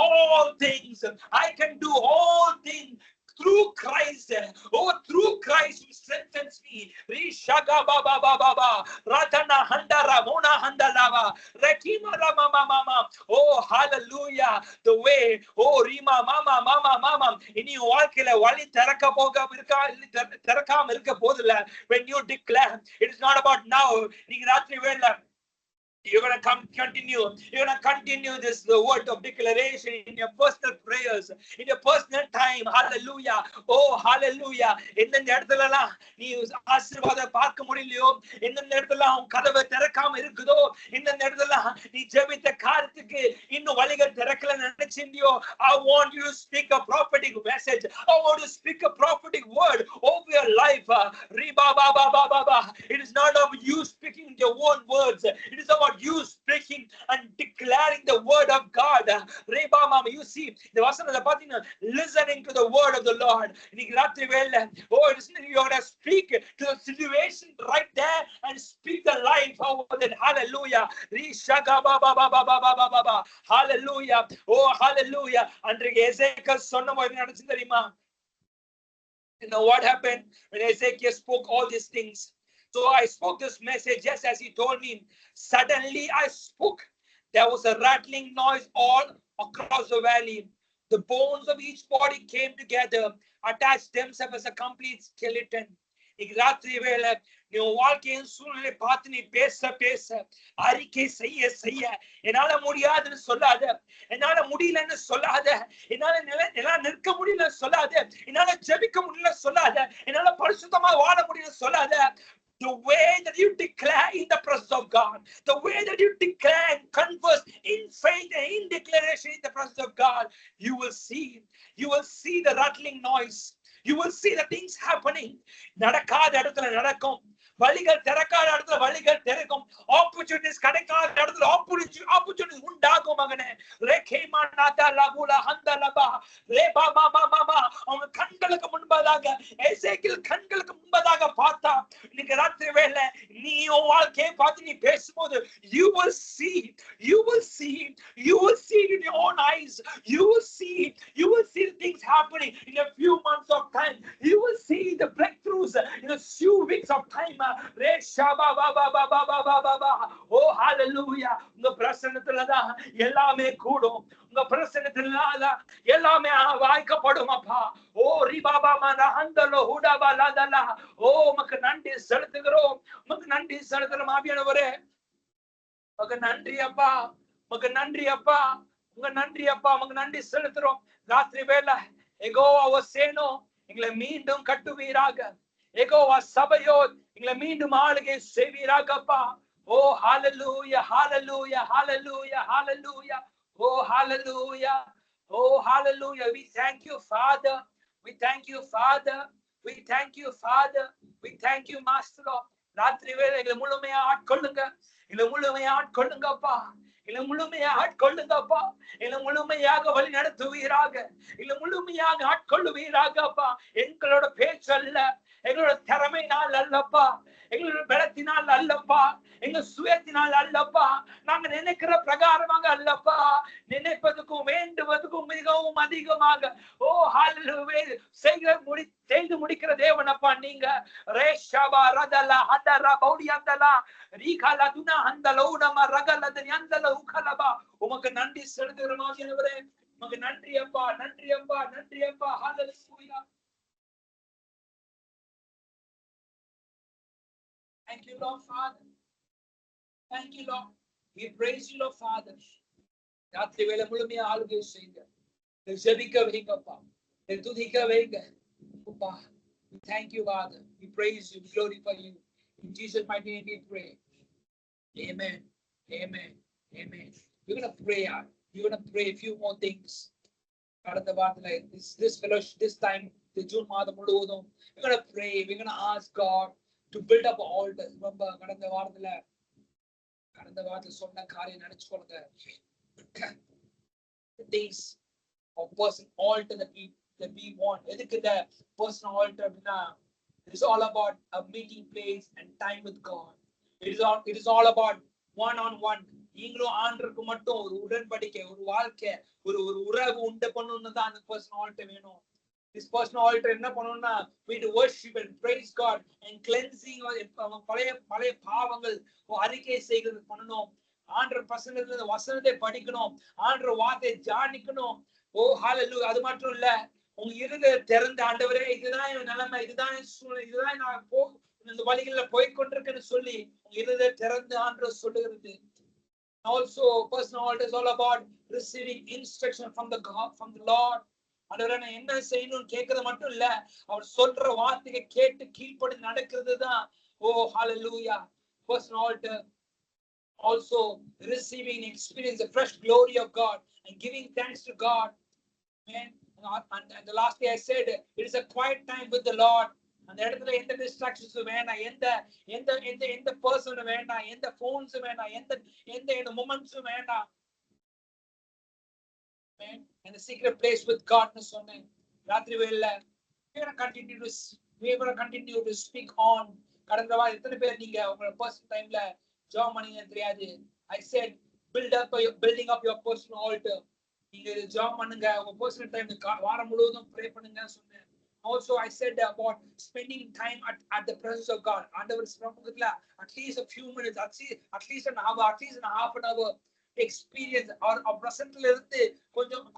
all things. I can do all things through Christ. Oh, through Christ who strengthens me. Rishaga baba baba ratana handara mona handalava rekima rama mama. Oh, hallelujah. The way, oh rima mama இனி வாழ்க்கையில வழி திறக்காம இருக்க போதில்லை. When you declare, it is not about now. நீங்க ராத்திரி வேளை you're going to continue this the word of declaration in your personal prayers, in your personal time. Hallelujah. Oh, hallelujah. இந்த இடத்துலலாம் நீ ஆசீர்வாதம் பார்க்க முடியலையோ, இந்த இடத்துல உன் கதவை திறக்காம இருக்குதோ, இந்த இடத்துல நீ ஜெபித்த காரியத்துக்கு இன்னும் வழிகள் திறக்கல நினைச்சிருந்தியோ, I want you to speak a prophetic message. I want to speak a prophetic word over your life. It is not about you speaking your own words. It is about you speaking and declaring the word of God. You see, the listening to the word of the Lord. Oh, you're going to speak to the situation right there and speak the life over it. Hallelujah. Hallelujah. Oh, hallelujah. அன்றைக்கு எசேக்கியேல் சொன்னபோது நடந்துச்சு தெரியுமா? You know what happened when Ezekiel spoke all these things? So I spoke this message just as he told me. Suddenly I spoke. There was a rattling noise all across the valley. The bones of each body came together, attached themselves as a complete skeleton. ராத்திரி வேளை நீ வாழ்க்கையின் சூழ்நிலை பார்த்து நீ பேச அறிக்கை செய்ய என்னால முடியாதுன்னு சொல்லாத, என்னால முடியலன்னு சொல்லாத, என்னால நிற்க முடியலன்னு சொல்லாத, என்னால ஜெபிக்க முடியல சொல்லாத, என்னால பரிசுத்தமா வாழ முடியல சொல்லாத. The way that you declare in the presence of God, the way that you declare and converse in faith and in declaration in the presence of God, you will see the rattling noise. You will see the things happening. நடக்காத இடத்துல நடக்கும். வழிகள் திறக்காத இடத்துல வழிகள் திறக்கும். Opportunities கிடைக்காத இடத்துல ஆப்பர்ச்சுனிட்டிஸ் உண்டாகும் மகனே. ரேகேமா நாதா லகுலா ஹந்தலபா ரேபா மாமா அவங்க கண்களுக்கு முன்பதாக எசேக்கியேல் கண்களுக்கு முன்பதாக பார்த்தா, இன்னைக்கு ராத்திரி வேளை நீ உன் வாழ்க்கையை பார்த்து நீ பேசும்போது you will see it in your own eyes. You will see the things happening in a few months of time. You will see the breakthroughs in a few weeks of time. Oh, hallelujah. உங்க பிரசன்னத்துலதான் எல்லாமே கூடும். உங்க பிரசன்னத்துல எல்லாமே வாய்க்கப்படும் அப்பா. ஓ ரிபாபா மனஹந்தலோ ஹுடாபா லதலா. ஓ உமக்கு நன்றி செலுத்துகிறோம். உமக்கு நன்றி செலுத்துகிறோம் ஆவியானவரே. உமக்கு நன்றி அப்பா. உமக்கு நன்றி அப்பா. உங்க நன்றி அப்பா. உமக்கு நன்றி செலுத்துறோம். ராத்திரி வேளை யெகோவா வசேனோ எங்களை மீண்டும் கட்டுவீராக. யெகோவா சபையோ எங்களை மீண்டும் ஆளுகை செய்வீராகப்பா. Oh, hallelujah, hallelujah, hallelujah, hallelujah. Oh, hallelujah. Oh, hallelujah. We thank you, Father. We thank you, Father. We thank you, Father. We thank you, Master. ராத்திரி வேளை எங்களை முழுமையா ஆட்கொள்ளுங்க. எங்களை முழுமையா ஆட்கொள்ளுங்கப்பா. எங்களை முழுமையா ஆட்கொள்ளுங்கப்பா. எங்களை முழுமையாக வழி நடத்துவீராக. எங்களை முழுமையாக ஆட்கொள்ளுவீராகப்பா. எங்களோட பேச்சு அல்ல, எங்களோட திறமையினால் அல்லப்பா, எங்களோட பலத்தினால் அல்லப்பா, எங்க சுயத்தினால் அல்லப்பா, நாங்க நினைக்கிற பிரகாரமாக அல்லப்பா, நினைப்பதுக்கும் வேண்டுவதுக்கும் மிகவும் அதிகமாக ஓ ஹalleluya செய்து முடிக்கிற தேவனப்பா நீங்க. ரேஷபா ரதலா ஹதரா பௌடியந்தலா ரீகலா துனா ஹந்தலௌடமா ரகலதனி அந்தல உகலபா. உமக்கு நன்றி செலுத்துகிறோம் ஆண்டவரே. உமக்கு நன்றி அப்பா, நன்றி அப்பா, நன்றி அப்பா. ஹalleluya. Thank you, Lord Father. Thank you, Lord. We praise you, Lord Father. ராத்திரி வேளை முழுமையா ஆளுகை செய்யுங்க. ஜெபிக்க வைங்கப்பா. துதிக்க வைங்க. அப்பா We thank you, Father. We praise you. We glorify you. In Jesus' mighty name we pray. Amen. Amen. Amen. We're gonna pray out. We're gonna pray a few more things. கடந்த வாரத்துல this fellowship, this time, the June மாதம் முழுவதும் we're gonna pray. We're gonna ask God to build up an altar. Remember, கடந்த வாரத்துல சொன்ன காரியம் நினைச்சுக்கொள்ளுங்க. The things of personal altar that we want. எதுக்கு இந்த personal altar அப்படின்னா, it is all about a meeting place and time with God. It is all about one-on-one. நீங்களும் ஆண்டருக்கு மட்டும் ஒரு உடன்படிக்கை, ஒரு வாழ்க்கை, ஒரு உறவு உண்டு பண்ணணும்னு தான் அந்த personal altar வேணும். This personal altar என்ன பண்ணணும்னா, we to worship and praise God and cleansing பழைய பாவங்கள் அறிக்கை செய்கிறது பண்ணணும். ஆண்டர் பசங்க வசனத்தை படிக்கணும், ஆண்டர் வார்த்தையை தியானிக்கணும். ஓ ஹalleluya. அது மட்டும் இல்ல, உங்க இருதய திறந்த ஆண்டவரே, இதுதான் என் நிலைமை, இதுதான் சூழ்நிலை, இதுதான் நான் இந்த வழிகளில போய்கொண்டிருக்கேன்னு சொல்லி உங்க இருதய திறந்து ஆண்டவர் சொல்லுகிறது. Also, personal altar is all about receiving instruction from the Lord. ஆண்டவரே, நான் என்ன செய்யணும்னு கேட்கறது மட்டும் இல்ல, அவர் சொல்ற வார்த்தையை கேட்டு கீழ்ப்படி நடக்கிறது தான். ஓ ஹalleluya. Personal altar also receiving experience the fresh glory of God and giving thanks to God. Amen. And the last day I said it is a quiet time with the Lord. அந்த இடத்துல எந்த டிஸ்ட்ராக்ஷன்ஸ் வேண்டாம், எந்த person வேண்டாம், எந்த bones வேண்டாம், எந்த மொமெண்ட்ஸும் வேண்டாம். And the secret place with God னு சொன்னேன். ராத்திரி வேளையில we will continue to speak on. கடந்த வாரம் எத்தனை பேர் நீங்க உங்க பர்சனல் டைம்ல ஜாப் பண்ணீங்கன்னு தெரியாது. I said building up your personal altar. நீங்க ஜாப் பண்ணுங்க, உங்க பர்சனல் டைம் வாரம் முழுவதும் ப்ரே பண்ணுங்கன்னு சொன்னேன். Also, I said about spending time at the presence of God. ஆண்டவர் சமூகத்துல at least a few minutes, at least an hour, at least a half an hour experience or presentல இருந்து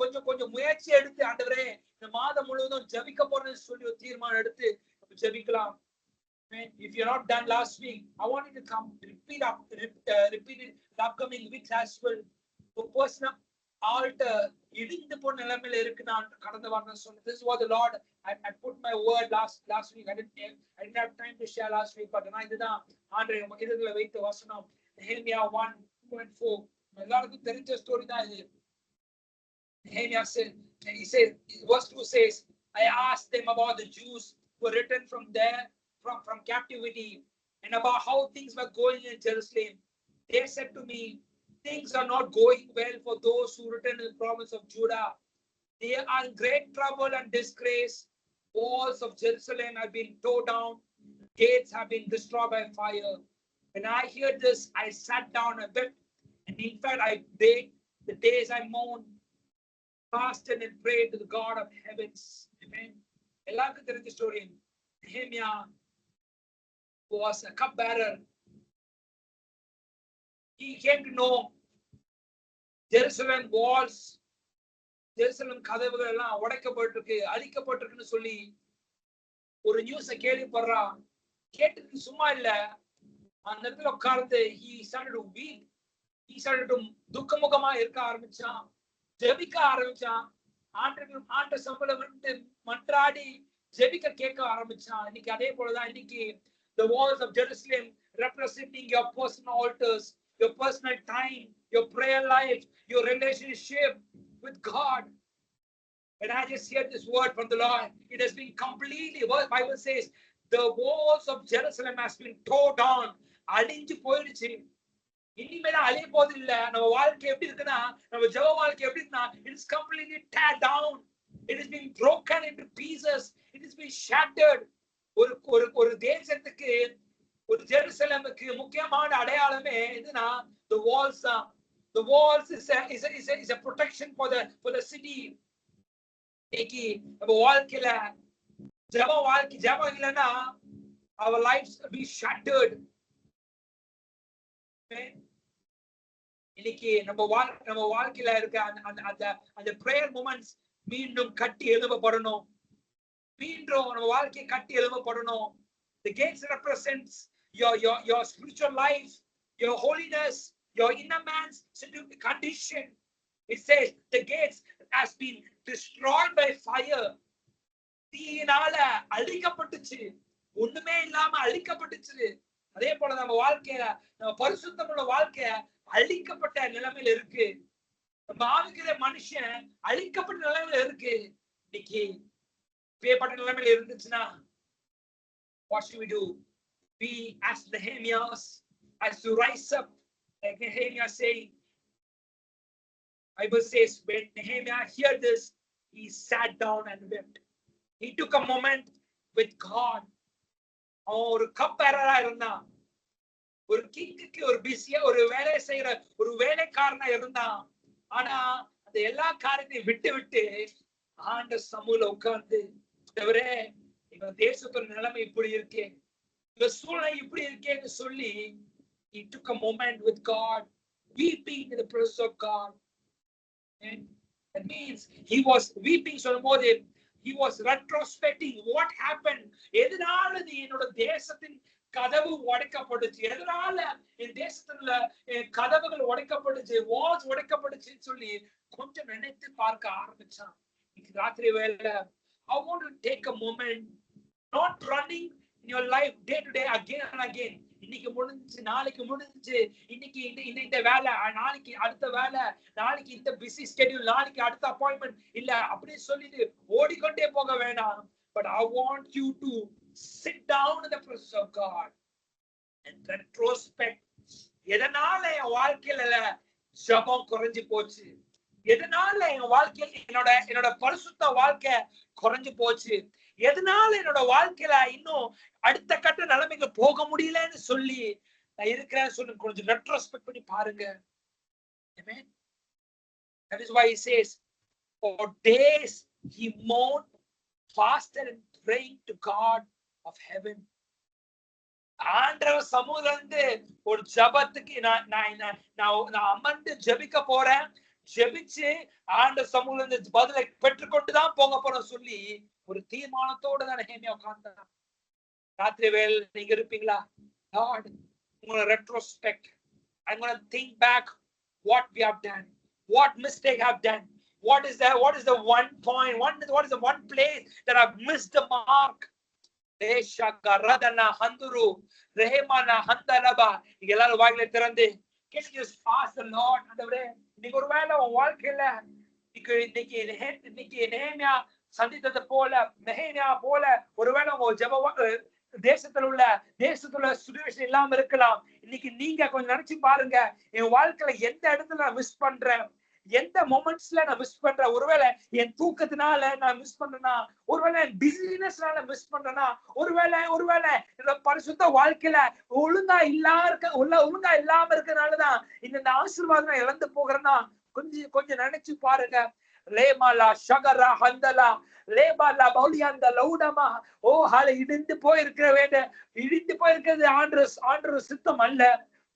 கொஞ்சம் முயற்சி எடுத்து, ஆண்டவரே இந்த மாதம் முழுவதும் ஜெபிக்க போறேன்னு சொல்லி ஒரு தீர்மானம் எடுத்து ஜெபிக்கலாம். If you're not done last week, I want you to come repeat it the upcoming weeks as well. For personal altar இடிந்து போன நிலைமையில இருக்கு. நான் கடந்த வாரம் சொன்னேன். This is what the Lord, I put my word last week. I didn't have time to share last week, but நான் இதுதான் ஆண்டவரே இதத்துல வைத்த வசனம். Nehemiah 1:4. எல்லாருக்கும் தெரிஞ்ச ஸ்டோரி தான் இது. Nehemiah said, he said, verse 2 says, I asked them about the Jews who were returned from there from captivity and about how things were going in Jerusalem. They said to me, things are not going well for those who return to the province of Judah. They are in great trouble and disgrace. Walls of Jerusalem have been torn down. Gates have been destroyed by fire. When I heard this, I sat down and wept. And in fact, the days I mourned, fasted and prayed to the God of heavens. Amen. எல்லாருக்கும் தெரிஞ்ச story. Nehemiah was a cupbearer. He came to know Jerusalem walls, Jerusalem கதவுகள் எல்லாம் உடைக்கப்பட்டிருக்கு, அழிக்கப்பட்டிருக்குன்னு சொல்லி ஒரு நியூஸை கேள்விப்படுறான். கேட்டுக்கு சும்மா இல்ல, அந்த இடத்துல உட்கார்ந்து he started to weep. He started to துக்கமுகமா இருக்க ஆரம்பிச்சான், ஜெபிக்க ஆரம்பிச்சான், ஆண்ட சம்பளம் விட்டு மன்றாடி ஜெபிக்க கேட்க ஆரம்பிச்சான். இன்னைக்கு அதே போலதான் இன்னைக்கு the walls of Jerusalem representing your personal altars, your personal time, your prayer life, your relationship with God. And I just heard this word from the Lord. It has been completely, what the Bible says, the walls of Jerusalem has been torn down. அழிஞ்சு போயிடுச்சு. இனிமேல அழிய போது இல்ல. நம்ம வாழ்க்கை எப்படி இருக்குன்னா, நம்ம ஜெப வாழ்க்கை எப்படி இருக்குன்னா, it is completely tear down. It has been broken into pieces. It has been shattered. ஒரு தேசத்துக்கு, ஒரு ஜெருசலேமுக்கு முக்கியமான அடையாளமே இதுனா the walls. The walls is a protection for the city. இன்னைக்கு நம்ம வாழ்க்கையில ஜெபம் இல்லைன்னா our lives will be shattered. இன்னைக்கு நம்ம வாழ்க்கையில இருக்க அந்த prayer moments மீண்டும் கட்டி எழுப்பப்படணும். மீண்டும் நம்ம வாழ்க்கையை கட்டி எழுப்பப்படணும். The gates represents your spiritual life, your holiness, your inner man's condition. It says the gates has been destroyed by fire. தீயினால அழிக்கப்பட்டுச்சு, ஒண்ணுமே இல்லாம அழிக்கப்பட்டுச்சு. அதே போல நம்ம வாழ்க்கையில, நம்ம பரிசுத்தமுள்ள வாழ்க்கை அழிக்கப்பட்ட நிலைமையில இருக்கு. நம்ம ஆவிக்கிற மனுஷன் அழிக்கப்பட்ட நிலைமையில இருக்கு. இன்னைக்கு பேப்பட்ட நிலைமையில இருந்துச்சுன்னா, what should we do? We as Nehemiah, as to rise up, like Nehemiah saying, Bible says when Nehemiah heard this, he sat down and wept. He took a moment with God. ஒரு கம்பேரரா இருந்தான், ஒரு கிங்குக்கு ஒரு பிஸியா ஒரு வேலை செய்யற ஒரு வேலைக்காரனா இருந்தான். ஆனா அந்த எல்லா காரியத்தையும் விட்டு விட்டு ஆண்ட சமூல உட்கார்ந்து, தவிர எங்க தேசத்தோட நிலைமை இப்படி இருக்கே, இந்த சூழ்நிலை இப்படி இருக்கேன்னு சொல்லி, he took a moment with God, weeping in the presence of God. And that means he was weeping சொல்லும்போது he was retrospecting what happened. எதனால என்னோட தேசத்தின் கதவு உடைக்கப்பட்டுச்சு, எதனால என் தேசத்துல கதவுகள் உடைக்கப்பட்டுச்சு, வால்ஸ் உடைக்கப்பட்டுச்சுன்னு சொல்லி கொஞ்சம் நினைத்து பார்க்க ஆரம்பிச்சான். இன்னைக்கு ராத்திரி வேலை I want to take a moment, not running in your life day to day again and again. இன்னைக்கு முடிஞ்சு, நாளைக்கு முடிஞ்சு, இன்னைக்கு இந்த வேலை, நாளைக்கு அடுத்த வேலை, நாளைக்கு இந்த பிஸி ஸ்கெட்யூல், நாளைக்கு அடுத்த அப்பாயின்மெண்ட் இல்ல அப்படி சொல்லிட்டு ஓடிக்கொண்டே போக வேண்டாம். But I want you to sit down in the presence of God and retrospect. எதனால என் வாழ்க்கையில ஜபம் குறைஞ்சு போச்சு, எதனால என் வாழ்க்கையில என்னோட பரிசுத்த வாழ்க்கை குறைஞ்சு போச்சு, எதனால என்னோட வாழ்க்கையில இன்னும் அடுத்த கட்ட நிலைமைக்கு போக முடியலன்னு சொல்லி நான் இருக்கிறேன்னு சொல்லி கொஞ்சம் ரெட்ரோஸ்பெக்ட் பண்ணி பாருங்க. Amen. That is why he says, for days he mourned, fasted and praying to God of heaven. ஆண்டவர் சமூகத்துல இருந்து ஒரு ஜபத்துக்கு நான் அமர்ந்து ஜபிக்க போறேன், ஜெபிச்சு ஆண்ட சமூகத்துல இருந்து பதிலை பெற்றுக்கொண்டுதான் போக போறோம் சொல்லி ஒரு தீர்மானத்தோடு தான் நெகேமியா உட்கார்ந்தான். ராத்திரி வேளை நீங்க இருப்பீங்களா? God, I'm going to retrospect. I'm going to think back what we have done, what mistake I've done. What is the one point? What is the one place that I've missed the mark? Radana Handuru, Rehemana Handalaba. எல்லாரும் வாயில திறந்து can you just ask the Lord? நீங்க ஒருவேளை உன் வாழ்க்கையில இன்னைக்கு நெகேமியா சந்தித்தது போல, நெகேமியா போல ஒருவேளை உங்க ஜெப தேசத்துல சுச்சுவேஷன் இல்லாம இருக்கலாம். இன்னைக்கு நீங்க கொஞ்சம் நினைச்சு பாருங்க, என் வாழ்க்கையில எந்த இடத்துல நான் மிஸ் பண்றேன், எந்த மொமெண்ட்ஸ்ல நான் மிஸ் பண்றேன். ஒருவேளை என் தூக்கத்தினால நான் மிஸ் பண்றேன்னா, ஒருவேளை என் பிஸினஸ்னால மிஸ் பண்றேன்னா, ஒருவேளை என்னோட பரிசுத்த வாழ்க்கையில ஒழுங்கா இல்லாம இருக்கிறதுனாலதான் இந்த ஆசீர்வாதம் இழந்து போகிறேன்னா கொஞ்சம் நினைச்சு பாருங்க. லேமாலா ஷகரா ஹந்தலா லேபாலா பௌலியாந்த லௌடமா. ஓ ஹால இடிந்து போயிருக்கிறது ஆண்டவர் சித்தம் அல்ல.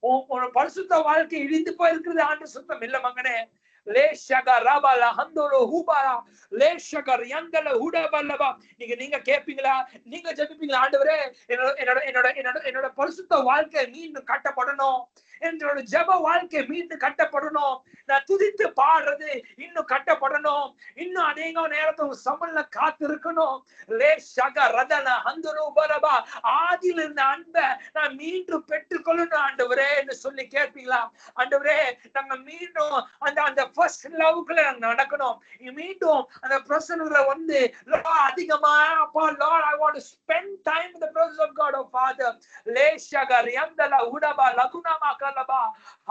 உன் பரிசுத்த வாழ்க்கை இடிந்து போயிருக்கிறது ஆண்டவர் சித்தம் இல்ல மகனே. நீங்க கேட்பீங்களா, நீங்க ஜெபிப்பீங்களா, ஆண்டவரே என்னோட பரிசுத்த வாழ்க்கை மீண்டும் கட்டப்படணும், என்னோட ஜெப வாழ்க்கை மீண்டும் கட்டப்படணும், நான் துதித்து பாடுறது இன்னும் கட்டப்படணும், இன்னும் அநேக நேரத்துக்கு சமல்ல காத்து இருக்கணும். ஆதியில் இருந்த அன்பை நான் மீண்டும் பெற்றுக்கொள்ளணும் ஆண்டவரே என்று சொல்லி கேட்பீங்களா? ஆண்டவரே நாங்க மீண்டும் அந்த ஃபர்ஸ்ட் லவ்க்குள்ள நாங்க நடக்கணும், மீண்டும் அந்த பிரசன்னுல வந்து அதிகமா அப்பா Lord, I want to spend time in the presence of God, oh Father.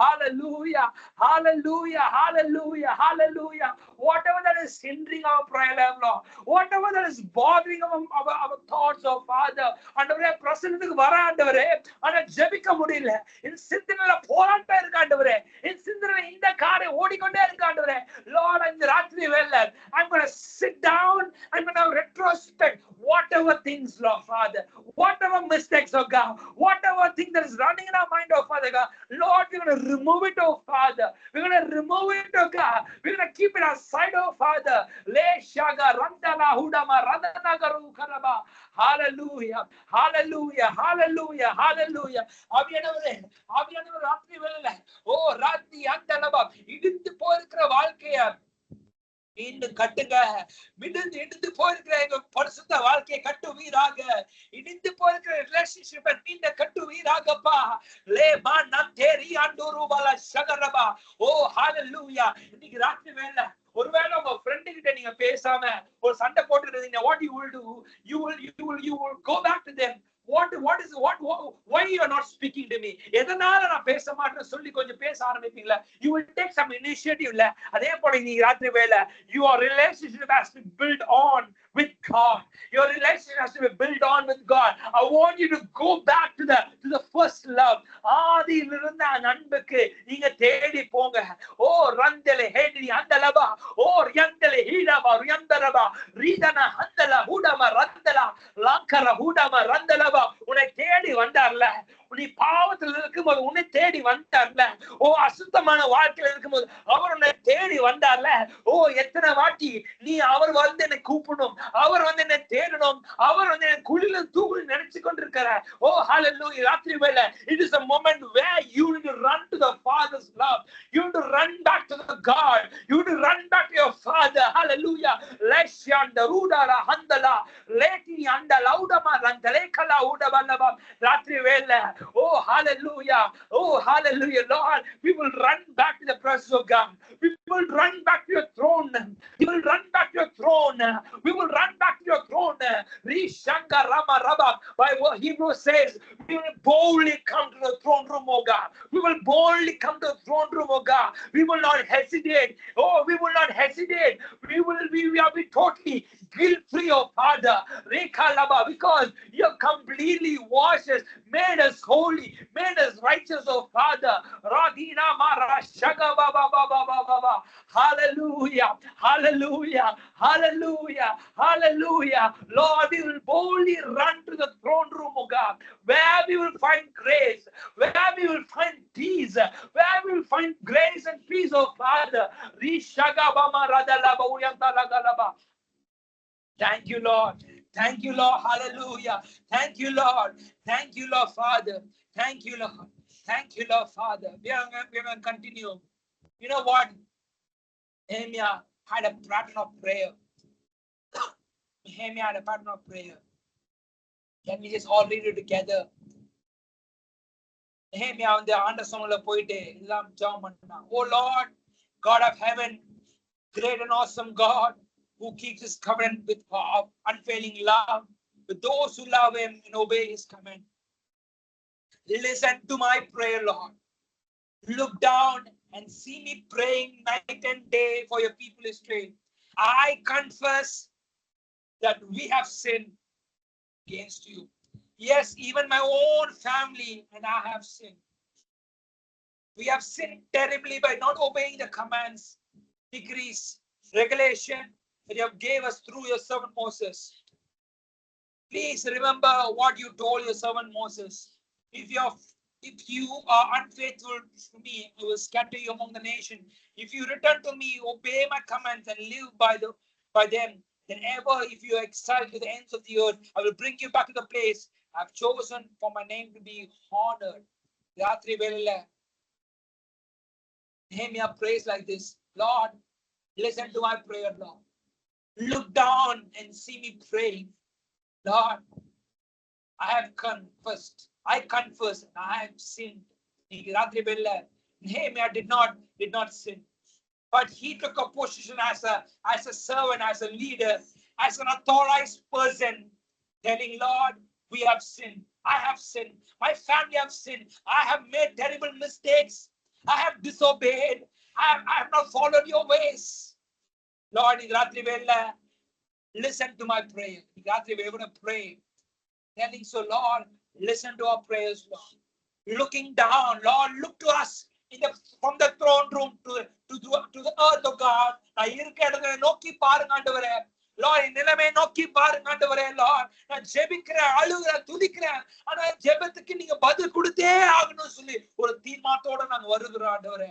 Hallelujah, hallelujah, hallelujah, hallelujah. Whatever that is hindering our prayer life, Lord, whatever that is bothering our thoughts, oh Father, ஆண்டவரே பிரசன்னத்துக்கு வர ஆண்டவரே, ஆனா ஜெபிக்க முடியல, என் சிந்தனையில போராட்டம் இருக்கு ஆண்டவரே, என் சிந்தனையில இந்த காரியம் ஓடிக்கொண்டே இருக்கு ஆண்டவரே. Lord, இந்த ராத்திரி வேளை I'm going to sit down, I'm going to retrospect whatever things, Lord Father, whatever mistakes, oh God, whatever thing that is running in our mind, oh Father God, Lord, we're going to remove it, oh Father, we're going to remove it, oh God, we're going to keep it aside, oh Father. Le shaga randala hudama radanaga rukaraba. Hallelujah, hallelujah, hallelujah, hallelujah. ஆவியானவரே ராத்திரி வேளையில ராத்தி அந்தலபா இடிந்து போயிருக்கிற வாழ்க்கைய மீண்டும் கட்டுங்க. இடிந்து போயிருக்கிற எங்க பரிசுத்த வாழ்க்கையை கட்டுவீராக. இடிந்து போயிருக்கிற ரிலேஷன்ஷிப்பை நீண்ட கட்டுவீராகப்பா. லேமா நந்தேரி அண்டூருபால சகரபா. ஓ ஹalleluya. இன்னைக்கு ராத்திரி வேளை ஒருவேளை உங்க ஃப்ரெண்ட் கிட்ட நீங்க பேசாம ஒரு சண்டை போட்டுட்டு இருந்தீங்க, what you will do, you will go back to them. Why you are not speaking to me? எதனால நான் பேச மாட்டேன்னு சொல்லி கொஞ்சம் பேச ஆரம்பிப்பீங்களா? You will take some initiative. அதே போல நீ ராத்திரி வேளை your relationship has to build on with God. Your relationship has to be built on with God. I want you to go back to the first love. ஆதியில் இருந்த அந்த அன்புக்கு நீங்க தேடி போங்க. ஓ ரந்தலே ஹேடி அந்தலபா. ஓ யந்தலே ஹீடபா யந்தரபா ரீதன அந்தல ஹூடம ரந்தலா லாக்கர ஹூடம ரந்தலபா. உன்னை தேடி வந்தார்ல. நீ பாவத்தில் இருக்கும்போது உன்னை தேடி வந்தார்ல. ஓ அசுத்தமான வாழ்க்கையில இருக்கும்போது அவர் உன்னை தேடி வந்தார்ல. ஓ எத்தனை வாட்டி நீ அவர் வந்து என்னை கூப்பிடணும், அவர் வந்து என்னை தேடணும், அவர் வந்து என்னை குழில தூக்குல நினைச்சு கொண்டிருக்கிற. ஓ ஹalleluya. ராத்திரி வேளை it is a moment where you need to run to the Father's love. You need to run back to the God. You need to run back to your Father. Hallelujah. Leshanda rudara handala leti anda laudama randale kala udaballaba. ராத்திரி வேளை oh hallelujah. Oh hallelujah. Lord, we will run back to the presence of God. We will run back to your throne. We will run back to your throne. We will run back to your throne. Rishanga Rama Rabba. By what Hebrew says, we will boldly come to the throne room, oh God. We will boldly come to the throne room, oh God. We will not hesitate. Oh, we will not hesitate. We will be totally guilt-free, oh Father. Because you have completely washed us, made us holy, made us righteous, oh Father. Radina Mara Shaga Baba Baba Baba. Hallelujah. Hallelujah. Hallelujah. Hallelujah. Lord, we will boldly run to the throne room, oh God, where we will find grace, where we will find peace, where we will find grace and peace, oh Father. Rishaga Bama Radalaba Uyantalaba. Thank you, Lord. Thank you, Lord. Hallelujah. Thank you, Lord. Thank you, Lord, Father. Thank you, Lord. Thank you, Lord, Father. We are going to continue. You know what? Nehemiah had a pattern of prayer. Nehemiah had a pattern of prayer. Can we just all read it together? Nehemiah on the undersonula poite illam jam panna. Oh Lord, God of heaven, great and awesome God, who keeps his covenant with unfailing love with those who love him and obey his command. Listen to my prayer, Lord. Look down and see me praying night and day for your people Israel. I confess that we have sinned against you. Yes, even my own family and I have sinned. We have sinned terribly by not obeying the commands, decrees, regulation that you have gave us through your servant Moses. Please remember what you told your servant Moses. If you are unfaithful to me, I will scatter you among the nation. If you return to me, obey my commands and live by them, then ever if you are exiled to the ends of the earth, I will bring you back to the place I have chosen for my name to be honored. Ratri velila Nehemiah prays like this. Lord, listen to my prayer, Lord. Look down and see me praying. Lord, I have confessed. I confess and I have sinned. Nehemiah did not sin, but he took a position as a servant, as a leader, as an authorized person, telling Lord, we have sinned. I have sinned. My family have sinned. I have made terrible mistakes. I have disobeyed. I have not followed your ways. Lord, listen to my prayer. We're going to pray. Telling so, Lord, listen to our prayers, Lord. Looking down, Lord, look to us from the throne room to the earth of God. நோக்கி பாருங்க ஆண்டவரே. Lord, in நிலைமை நோக்கி பாருங்க ஆண்டவரே. Lord, நான் ஜெபிக்கிறேன், அழுகிறேன், துதிக்கிறேன். ஆனா ஜெபத்துக்கு நீங்க பதில் கொடுத்தே ஆகணும்னு சொல்லி ஒரு தீர்மானத்தோட நாங்க வருகிறோம் ஆண்டவரே.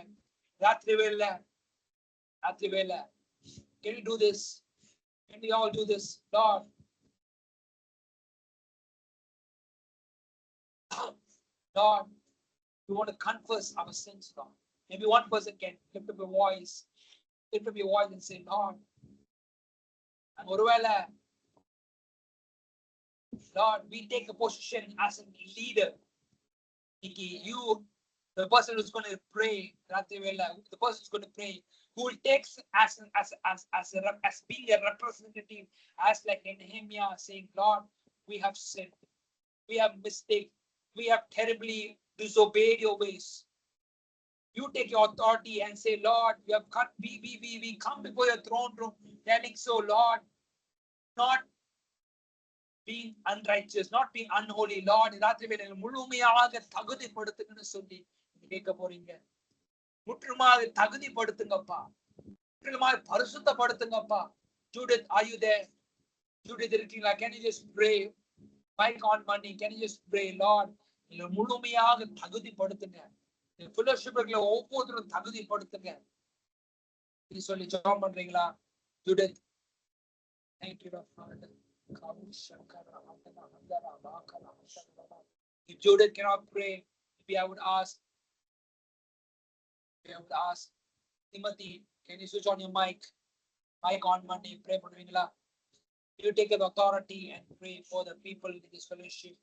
ராத்திரி வேளை can you do this? Can we all do this? Lord, we want to confess our sins, Lord. Maybe one person can lift up your voice and say, Lord, ஒருவேளை Lord, we take a position as a leader. You, the person who's going to pray, the person who's going to pray, who will take as being a representative, as like Nehemiah saying, Lord, we have sinned, we have mistake, we have terribly disobeyed your ways. You take your authority and say, Lord, we have cut, we come before your throne room, telling so, Lord, not being unrighteous, not being unholy, Lord, ராத்திரி வேளையில் முழுமையாக தகுதிப்படுத்துங்கன்னு சொல்லி கேட்க போறீங்க. முற்றுமாக தகுதிப்படுத்துங்கப்பா, முற்றிலுமாக பரிசுத்தப்படுத்துங்கப்பா. Judith, are you there? Judith இருக்கீங்களா? Can you just pray? Mike on money, can you just pray, Lord, முழுமையாக தகுதிப்படுத்துங்க. ஃபெலோஷிப்ல ஒவ்வொருத்தரும் தகுதிப்படுத்துங்க. நீ சொல்லி ஜெபம் பண்றீங்களா? Judith, thank you, Father. If Judith cannot pray, maybe I would ask Timothy, can you switch on your mic on Monday, pray பண்ணுவீங்களா? You take the authority and pray for the people in this fellowship.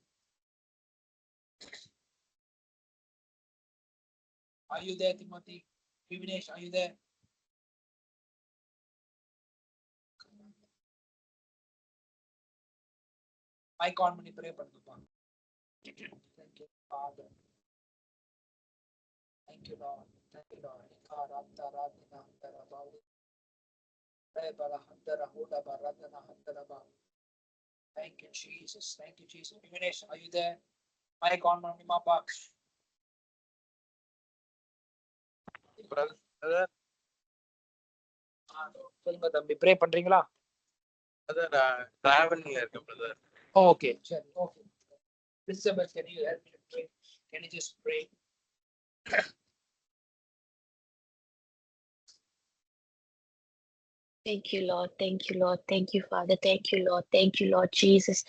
Are you there, Timothy? Vinesh, are you there? Mic on பண்ணி pray பண்ணுங்கப்பா. Thank you, Father. Thank you, Lord. Thank you, Lord. Thank you, Jesus. Thank you, Jesus. Vinesh, are you there? Mic on பண்ணிமாப்பா. சொல்லுங்க தம்பி, pray பண்றீங்களா? அதான் டிராவலிங்ல இருக்கேன் brother. Okay, சரி, okay. Elizabeth, can you help me to pray? Can you just pray? Thank you, Lord. Thank you, Lord. Thank you, Father. Thank you, Lord. Thank you, Lord Jesus.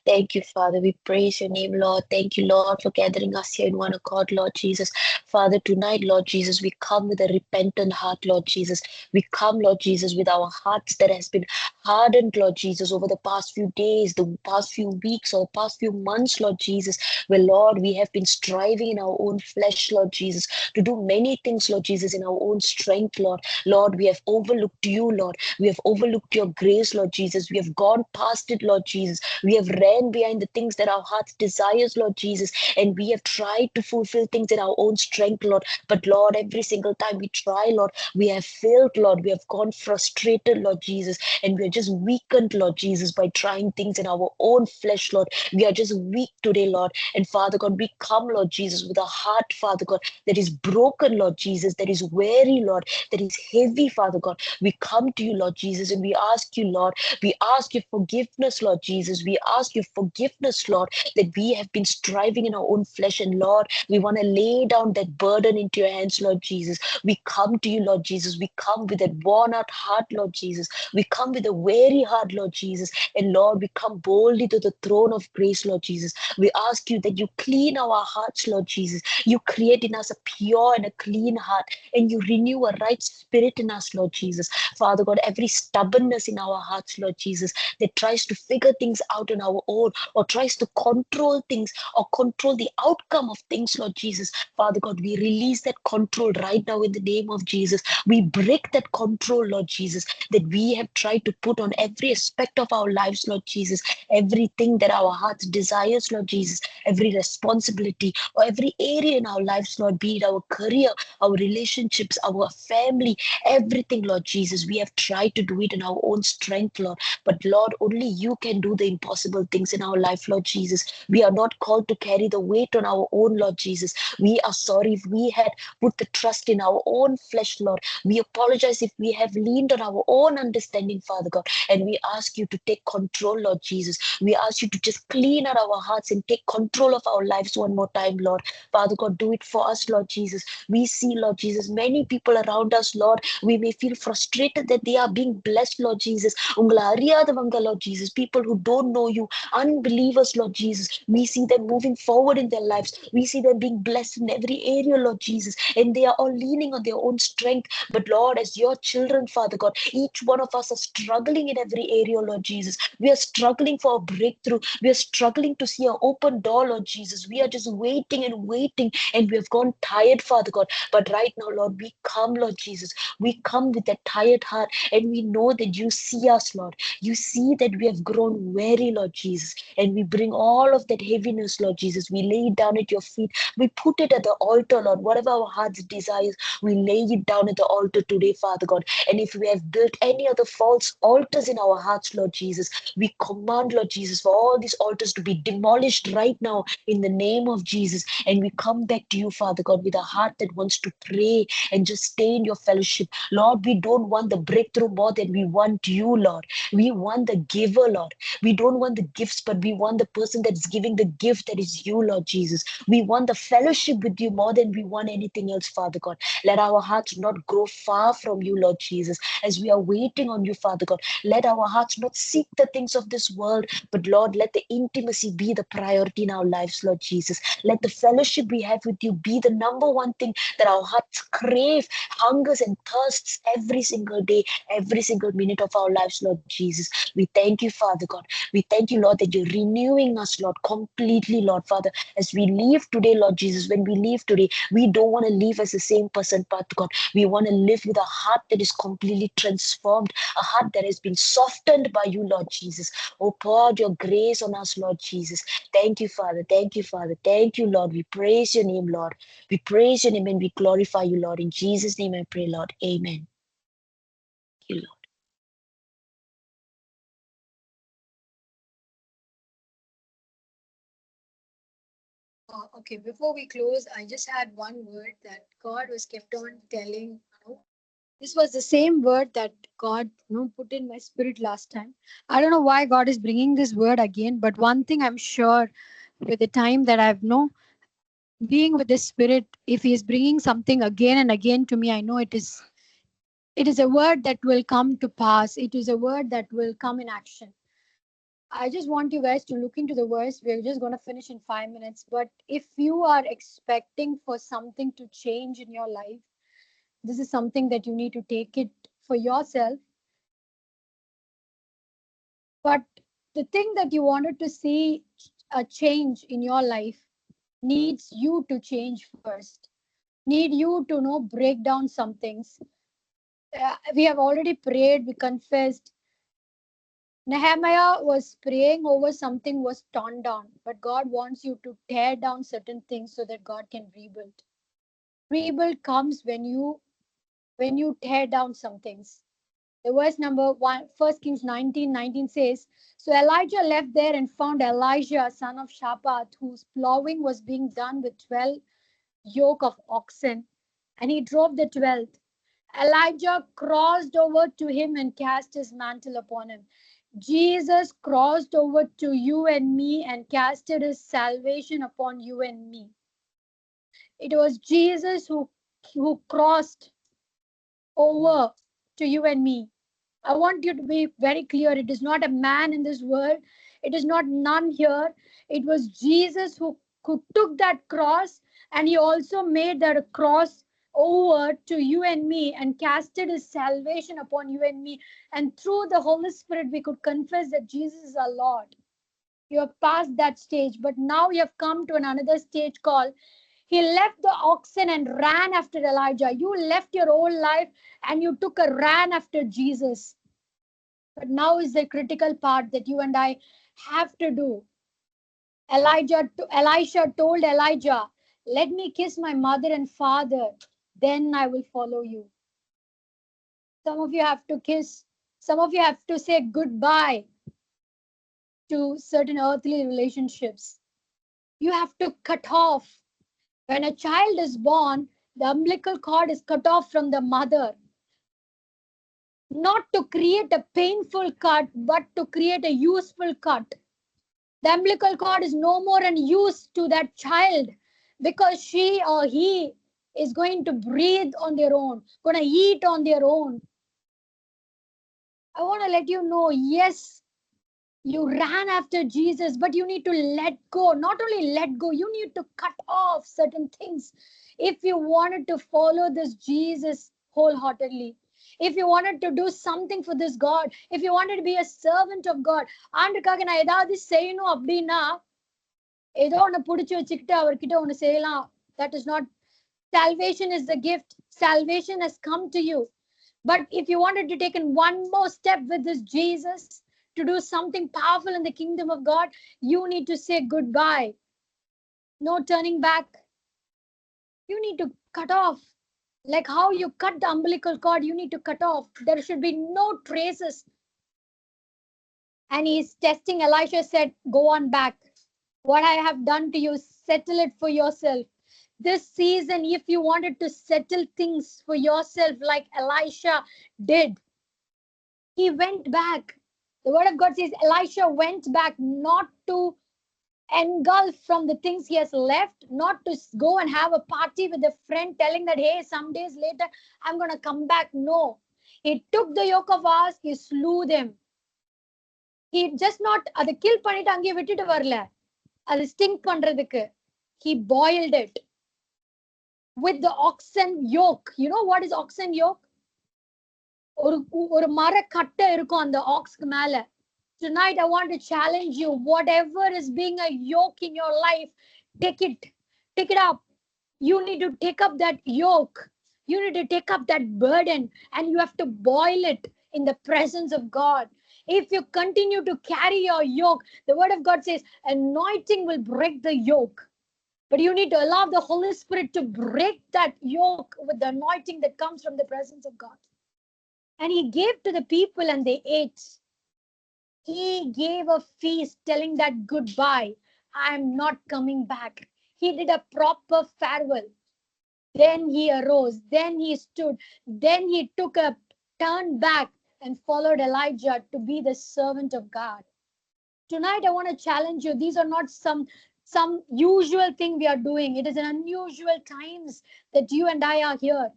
Thank you, Father. We praise your name, Lord. Thank you, Lord, for gathering us here in one accord, Lord Jesus. Father, tonight, Lord Jesus, we come with a repentant heart, Lord Jesus. We come, Lord Jesus, with our hearts that has been hardened, Lord Jesus, over the past few days, the past few weeks, or past few months, Lord Jesus, where, Lord, we have been striving in our own flesh, Lord Jesus, to do many things, Lord Jesus, in our own strength, Lord. Lord, we have overlooked you, Lord. We have overlooked your grace, Lord Jesus. We have gone past it, Lord Jesus. We have ran behind the things that our hearts desires, Lord Jesus. And we have tried to fulfill things in our own strength, Lord. But Lord, every single time we try, Lord, we have failed, Lord. We have gone frustrated, Lord Jesus. And we are just weakened, Lord Jesus, by trying things in our own flesh, Lord. We are just weak today, Lord. And Father God, we come, Lord Jesus, with a heart, Father God, that is broken, Lord Jesus, that is weary, Lord, that is heavy, Father God. We come to you, Lord Jesus, and we ask you, Lord, we ask your forgiveness, Lord Jesus. We ask your forgiveness, Lord, that we have been striving in our own flesh. And Lord, we want to lay down that burden into your hands, Lord Jesus. We come to you, Lord Jesus. We come with a worn out heart, Lord Jesus. We come with a weary heart, Lord Jesus. And Lord, we come boldly to the throne of grace, Lord Jesus. We ask you that you clean our hearts, Lord Jesus. You create in us a pure and a clean heart, and you renew a right spirit in us, Lord Jesus. Father God, every stubbornness in our hearts, Lord Jesus, that tries to figure things out on our own, or tries to control things or control the outcome of things, Lord Jesus. Father God, we release that control right now in the name of Jesus. We break that control, Lord Jesus, that we have tried to put on every aspect of our lives, Lord Jesus. Everything that our hearts desires, Lord Jesus, every responsibility or every area in our lives, Lord, be it our career, our relationships, our family, everything, Lord Jesus. We have tried to do it in our own strength, Lord. But Lord, only you can do the impossible things in our life, Lord Jesus. We are not called to carry the weight on our own, Lord Jesus. We are sorry if we had put the trust in our own flesh, Lord. We apologize if we have leaned on our own understanding, Father God. And we ask you to take control, Lord Jesus. We ask you to just clean out our hearts and take control of our lives one more time, Lord. Father God, do it for us, Lord Jesus. We see, Lord Jesus, many people around us, Lord, we may feel frustrated that they are are being blessed, Lord Jesus. Ungala ariyadavanga, Lord Jesus, people who don't know you, unbelievers, Lord Jesus. We see them moving forward in their lives. We see them being blessed in every area, Lord Jesus. And they are all leaning on their own strength. But Lord, as your children, Father God, each one of us are struggling in every area, Lord Jesus. We are struggling for a breakthrough. We are struggling to see an open door, Lord Jesus. We are just waiting and waiting, and we have gone tired, Father God. But right now, Lord, we come, Lord Jesus. We come with a tired heart, and we know that you see us, Lord. You see that we have grown weary, Lord Jesus. And we bring all of that heaviness, Lord Jesus. We lay it down at your feet. We put it at the altar, Lord. Whatever our heart's desires, we lay it down at the altar today, Father God. And if we have built any other false altars in our hearts, Lord Jesus, we command, Lord Jesus, for all these altars to be demolished right now in the name of Jesus. And we come back to you, Father God, with a heart that wants to pray and just stay in your fellowship. Lord, we don't want the breakthrough more than we want you, Lord. We want the giver, Lord. We don't want the gifts, but we want the person that's giving the gift, that is you, Lord Jesus. We want the fellowship with you more than we want anything else, Father God. Let our hearts not grow far from you, Lord Jesus, as we are waiting on you, Father God. Let our hearts not seek the things of this world, but Lord, let the intimacy be the priority in our lives, Lord Jesus. Let the fellowship we have with you be the number one thing that our hearts crave, hungers, and thirsts every single day, every single minute of our lives, Lord Jesus. We thank you, Father God. We thank you, Lord, that you're renewing us, Lord, completely, Lord, Father. As we leave today, Lord Jesus, when we leave today, we don't want to leave as the same person, Father God. We want to live with a heart that is completely transformed, a heart that has been softened by you, Lord Jesus. Oh, pour out your grace on us, Lord Jesus. Thank you, Father. Thank you, Father. Thank you, Lord. We praise your name, Lord. We praise your name and we glorify you, Lord. In Jesus' name I pray, Lord. Amen. Thank you, Lord. Okay, before we close, I just had one word that God was kept on telling. This was the same word that God put in my spirit last time. I don't know why God is bringing this word again, but one thing I'm sure with the time that I've being with the Spirit, if He is bringing something again and again to me, I know it is a word that will come to pass. It is a word that will come in action. I just want you guys to look into the verse. We're just going to finish in 5 minutes. But if you are expecting for something to change in your life, this is something that you need to take it for yourself. But the thing that you wanted to see a change in your life needs you to change first. Need you to break down some things. We have already prayed, we confessed. Nehemiah was praying over something was torn down, but God wants you to tear down certain things so that God can rebuild. Rebuild comes when you tear down some things. The verse number 1, 1 Kings 19:19 says, so Elijah left there and found Elijah, son of Shaphat, whose plowing was being done with 12 yoke of oxen, and he drove the 12th. Elijah crossed over to him and cast his mantle upon him. Jesus crossed over to you and me and casted his salvation upon you and me. It was Jesus who crossed over to you and me. I want you to be very clear. It is not a man in this world. It is not none here. It was Jesus who took that cross, and he also made that cross over to you and me and casted his salvation upon you and me. And through the Holy Spirit, we could confess that Jesus is our Lord. You have passed that stage, but now you have come to another stage called he left the oxen and ran after Elijah. You left your old life and you took a ran after Jesus. But now is the critical part that you and I have to do. Elisha told Elijah, let me kiss my mother and father, then I will follow you. Some of you have to kiss. Some of you have to say goodbye to certain earthly relationships. You have to cut off. When a child is born, the umbilical cord is cut off from the mother. Not to create a painful cut, but to create a useful cut. The umbilical cord is no more in use to that child because she or he is going to breathe on their own, going to eat on their own. I want to let you know, yes, you ran after Jesus, but you need to let go. Not only let go, you need to cut off certain things if you wanted to follow this Jesus wholeheartedly. If you wanted to do something for this God, if you wanted to be a servant of God, ஆண்டுக்காக நான் ஏதாவது செய்யணும் அப்படின்னா ஏதோ ஒன்னு புடிச்சு வச்சுக்கிட்டு அவர்கிட்ட ஒன்னு செய்யலாம். That is not. Salvation is the gift. Salvation has come to you. But if you wanted to take in one more step with this Jesus to do something powerful in the kingdom of God, you need to say goodbye. No turning back. You need to cut off. Like how you cut the umbilical cord, you need to cut off. There should be no traces. And he's testing. Elisha said, go on back. What I have done to you, settle it for yourself. This season, if you wanted to settle things for yourself like Elisha did, he went back. The word of God says Elisha went back, not to engulf from the things he has left, not to go and have a party with a friend telling that, hey, some days later, I'm going to come back. No, he took the yoke of ours, he slew them. He just not, அதை kill பண்ணிட்டு அங்கே விட்டுட்டு வரல, அது stink பண்றதுக்கு. He boiled it with the oxen yoke. You know what is oxen yoke? ஒரு மர கட்டை இருக்கும் அந்த ஆக்ஸ்க்கு மேல. Tonight I want to challenge you, whatever is being a yoke in your life, take it up. You need to take up that yoke. You need to take up that burden, and you have to boil it in the presence of God. If you continue to carry your yoke, the word of God says anointing will break the yoke. But you need to allow the Holy Spirit to break that yoke with the anointing that comes from the presence of God. And he gave to the people and they ate. He gave a feast telling that goodbye. I am not coming back. He did a proper farewell. Then he arose. Then he stood. Then he took a turn back and followed Elijah to be the servant of God. Tonight I want to challenge you. These are not some usual thing we are doing. It is an unusual times that you and I are here.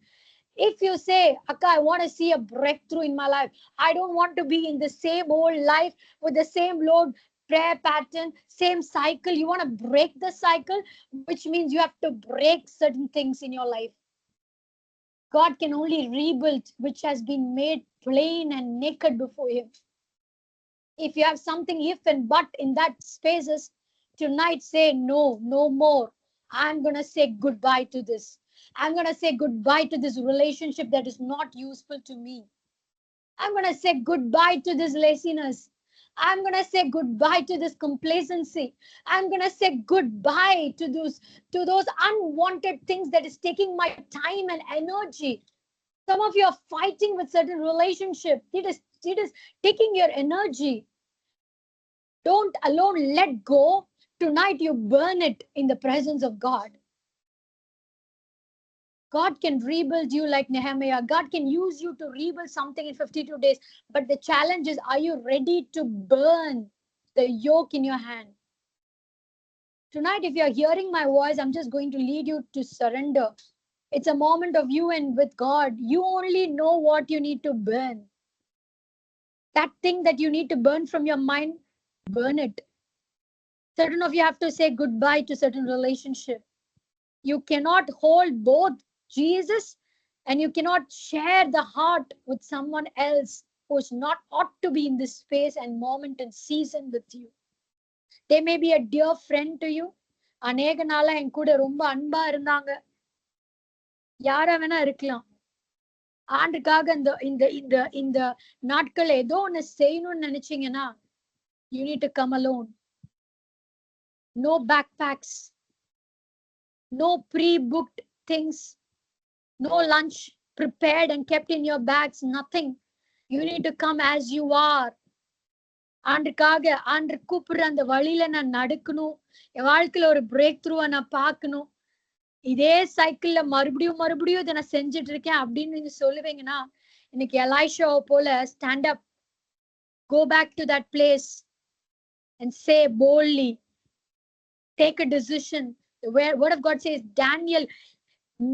If you say, Akka, I want to see a breakthrough in my life. I don't want to be in the same old life with the same load prayer pattern, same cycle. You want to break the cycle, which means you have to break certain things in your life. God can only rebuild which has been made plain and naked before him. If you have something if and but in that spaces, tonight say no more. I'm going to say goodbye to this. I'm going to say goodbye to this relationship that is not useful to me. I'm going to say goodbye to this laziness. I'm going to say goodbye to this complacency. I'm going to say goodbye to those unwanted things that is taking my time and energy. Some of you are fighting with certain relationship. It is taking your energy. Don't alone let go. Tonight you burn it in the presence of God. God can rebuild you like Nehemiah. God can use you to rebuild something in 52 days. But the challenge is, are you ready to burn the yoke in your hand? Tonight, if you're hearing my voice, I'm just going to lead you to surrender. It's a moment of you and with God. You only know what you need to burn. That thing that you need to burn from your mind, burn it. Certain of you have to say goodbye to certain relationship. You cannot hold both Jesus and you cannot share the heart with someone else who is not ought to be in this space and moment and season with you. They may be a dear friend to you. அநேக நாளா என் கூட ரொம்ப அன்பா இருந்தாங்க. யாரா வேணா இருக்கலாம். ஆண்டுக்காக இந்த நாட்கள் ஏதோ ஒன்னு செய்யணும்னு நினைச்சீங்கன்னா, you need to come alone. No backpacks. No pre-booked things. No lunch prepared and kept in your bags. Nothing. You need to come as you are. ஆண்டுக்காக ஆண்டு கூப்பிடுற அந்த வழியில நான் நடக்கணும். என் வாழ்க்கையில ஒரு பிரேக் த்ரூவா நான் பார்க்கணும். இதே சைக்கிள்ல மறுபடியும் இதை நான் செஞ்சுட்டு இருக்கேன் அப்படின்னு நீங்க சொல்லுவீங்கன்னா, இன்னைக்கு எலைஷாவை போல stand up, go back to that place and say boldly, take a decision. The word of God says Daniel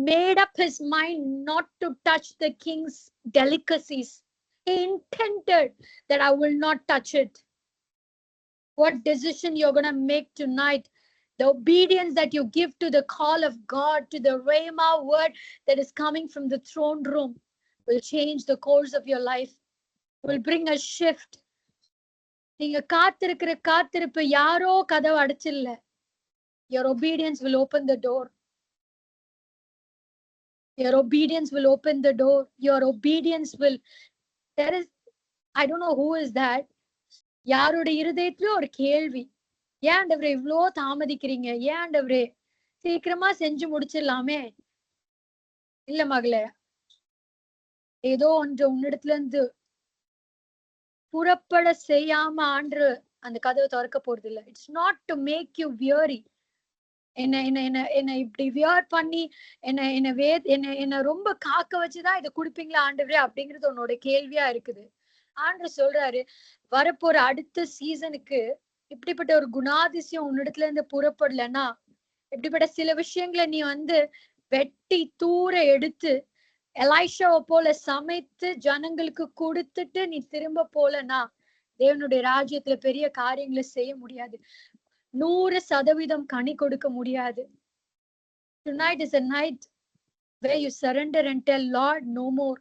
made up his mind not to touch the king's delicacies, He intended that I will not touch it. What decision you're going to make tonight, the obedience that you give to the call of God, to the Rhema word that is coming from the throne room, will change the course of your life, will bring a shift. நீங்க காத்திருக்கிற காத்திருப்பு யாரோ கதவு அடைச்சில்ல. Your obedience will open the door. Your obedience will open the door. Your obedience will. There is, I don't know who is that. யாரோட இருதயத்திலும் ஒரு கேள்வி. ஏன் ஆண்டவரே இவ்ளோ தாமதிக்கிறீங்க? ஏன் ஆண்டவரே சீக்கிரமா செஞ்சு முடிச்சிடலாமே? இல்ல மகளே, ஏதோ ஒன்று உன்னிடத்துல இருந்து புறப்பட செய்யாம ஆண்டு அந்த கதவை திறக்க போறது இல்ல. It's not to make you weary. என்ன இப்படி வியர் பண்ணி என்ன ரொம்ப காக்க வச்சுதான் இதை குடுப்பீங்களா ஆண்டவரே அப்படிங்கிறது உன்னோட கேள்வியா இருக்குது. ஆண்டு சொல்றாரு, வரப்போற அடுத்த சீசனுக்கு இப்படிப்பட்ட ஒரு குணாதிசயம் உன்னிடத்துல இருந்து புறப்படலன்னா, இப்படிப்பட்ட சில விஷயங்களை நீ வெட்டி தூர எடுத்து எலைஷாவை போல சமைத்து ஜனங்களுக்கு கொடுத்துட்டு நீ திரும்ப போலனா தேவனுடைய ராஜ்யத்துல பெரிய காரியங்களை செய்ய முடியாது. 100% கனி கொடுக்க முடியாது. Tonight is a night where you surrender and tell Lord no more.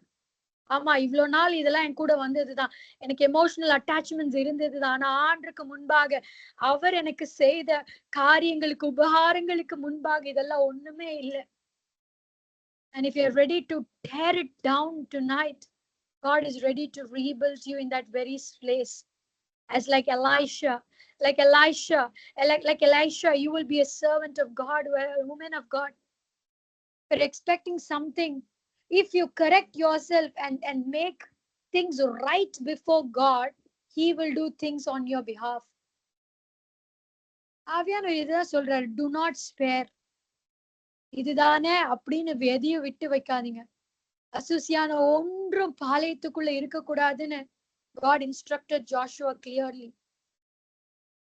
ஆமா, இவ்வளவு நாள் இதெல்லாம் என் கூட வந்ததுதான், எனக்கு எமோஷனல் அட்டாச்மெண்ட்ஸ் இருந்ததுதான். ஆனா ஆண்டுக்கு முன்பாக அவர் எனக்கு செய்த காரியங்களுக்கு உபகாரங்களுக்கு முன்பாக இதெல்லாம் ஒண்ணுமே இல்லை. And if you're ready to tear it down tonight, God is ready to rebuild you in that very place. As like Elisha, you will be a servant of God, a woman of God. You're expecting something. If you correct yourself and make things right before God, He will do things on your behalf. ஆவியானவர் இதுதான் சொல்றாரு, do not spare. இதுதானே அப்படின்னு எதையும் விட்டு வைக்காதீங்க. அசூசியான ஒன்றும் பாளையத்துக்குள்ள இருக்கக்கூடாதுன்னு God instructed Joshua clearly.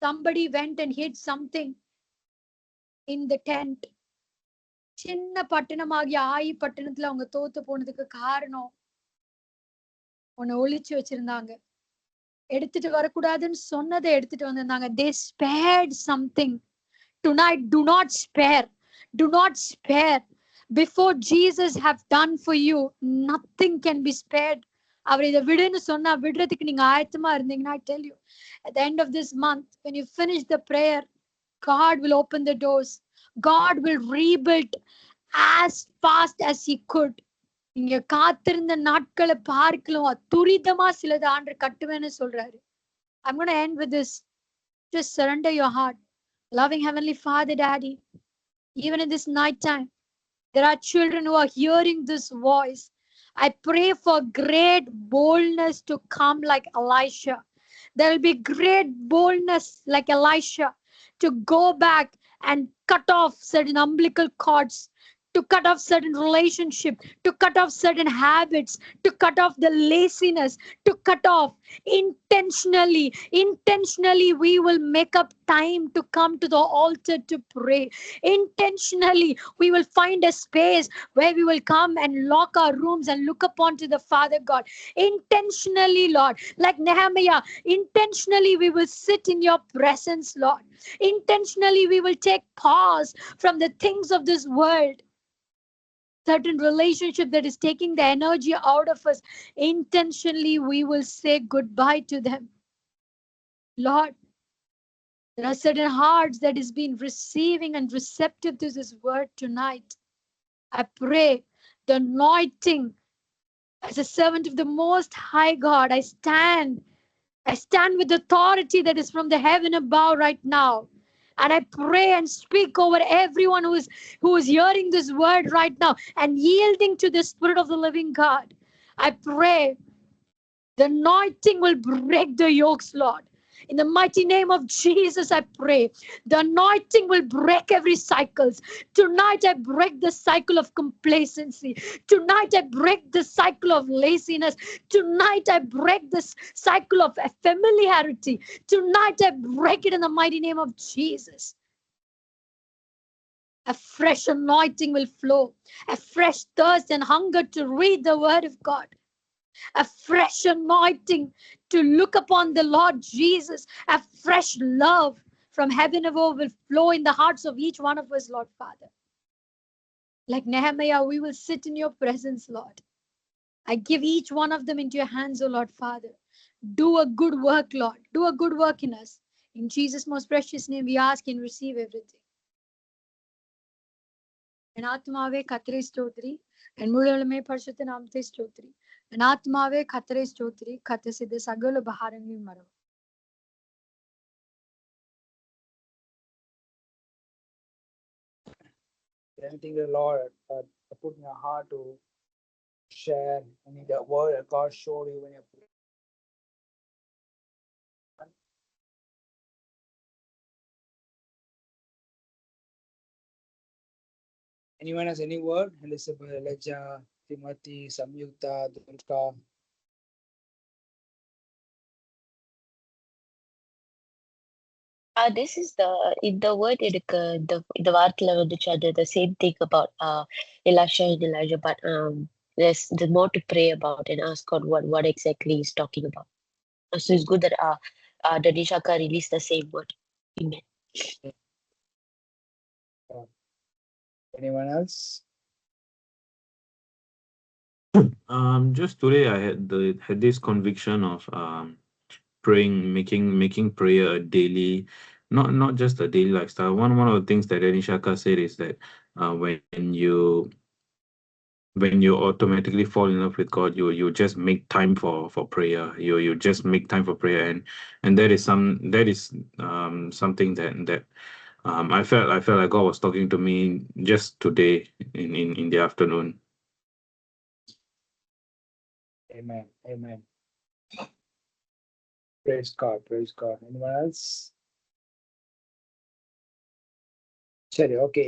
Somebody went and hid something in the tent. சின்ன பட்டணமாகிய ஆயி பட்டணத்துல அவங்க தோத்து போனதுக்கு காரணம் உன்னை ஒளிச்சு வச்சிருந்தாங்க. எடுத்துட்டு வரக்கூடாதுன்னு சொன்னதை எடுத்துட்டு வந்திருந்தாங்க. They spared something. Tonight, do not spare. Do not spare. Before Jesus have done for you, nothing can be spared. அவர் இதை விடுன்னு சொன்னா விடுறதுக்கு நீங்க ஆயத்தமா இருந்தீங்கன்னா, I tell you, at the end of this month, when you finish the prayer, God will open the doors. God will rebuild as fast as He could. நீங்க காத்திருந்த நாட்களை பார்க்கலாம் துரிதமா சிலது ஆண்டு கட்டுவேன்னு சொல்றாரு. I'm going to end with this. Just surrender your heart. Loving Heavenly Father, Daddy, even in this night time, there are children who are hearing this voice. I pray for great boldness to come like Elisha. There will be great boldness like Elisha to go back and cut off certain umbilical cords, to cut off certain relationship, to cut off certain habits, to cut off the laziness, to cut off intentionally we will make up time to come to the altar to pray. Intentionally we will find a space where we will come and lock our rooms and look upon to the Father God. Intentionally, Lord, like Nehemiah, intentionally we will sit in your presence, Lord. Intentionally we will take pause from the things of this world, certain relationship that is taking the energy out of us. Intentionally we will say goodbye to them. Lord, there are certain hearts that is being receiving and receptive to this word tonight. I pray the anointing as a servant of the Most High God, I stand with authority that is from the heaven above right now. And I pray and speak over everyone who is hearing this word right now and yielding to the Spirit of the living God. I pray the anointing will break the yokes, Lord. In the mighty name of Jesus, I pray the anointing will break every cycles. Tonight, I break the cycle of complacency. Tonight, I break the cycle of laziness. Tonight, I break this cycle of familiarity. Tonight, I break it in the mighty name of Jesus. A fresh anointing will flow. A fresh thirst and hunger to read the word of God. a fresh anointing to look upon the Lord Jesus, a fresh love from heaven above will flow in the hearts of each one of us, Lord Father. Like Nehemiah, we will sit in your presence, Lord. I give each one of them into your hands, O Lord Father. Do a good work, Lord. Do a good work in us. In Jesus' most precious name, we ask and receive everything. என் ஆத்மாவே கர்த்தரை ஸ்தோத்திரி, என் முழுவதுமே பரிசுத்த நாமத்தை ஸ்தோத்திரி. என் ஆத்மாவே கர்த்தரை ஸ்தோத்திரி, கர்த்தர் செய்த சகல உபகாரங்களையும் மறவாதே. Anything the Lord put in your heart to share, any the word that God showed you when you anyone has any word? Elizabeth, Elijah, Timothy, Samyukta, Durga. This is in the word the வார்த்தையில வந்துச்சு அது the same thing about Elisha and Elijah, but there's more to pray about and ask God what exactly he's talking about. So it's good that Danishaka released the same word. Amen. Anyone else? Just today I had this conviction of praying, making prayer a daily, not just a daily lifestyle. One of the things that Anishaka said is that when you automatically fall in love with God, you just make time for prayer. You just make time for prayer, and that is something that I felt like God was talking to me just today in the afternoon. Amen. Amen. Praise God. Praise God. Anyone else? Sorry, okay.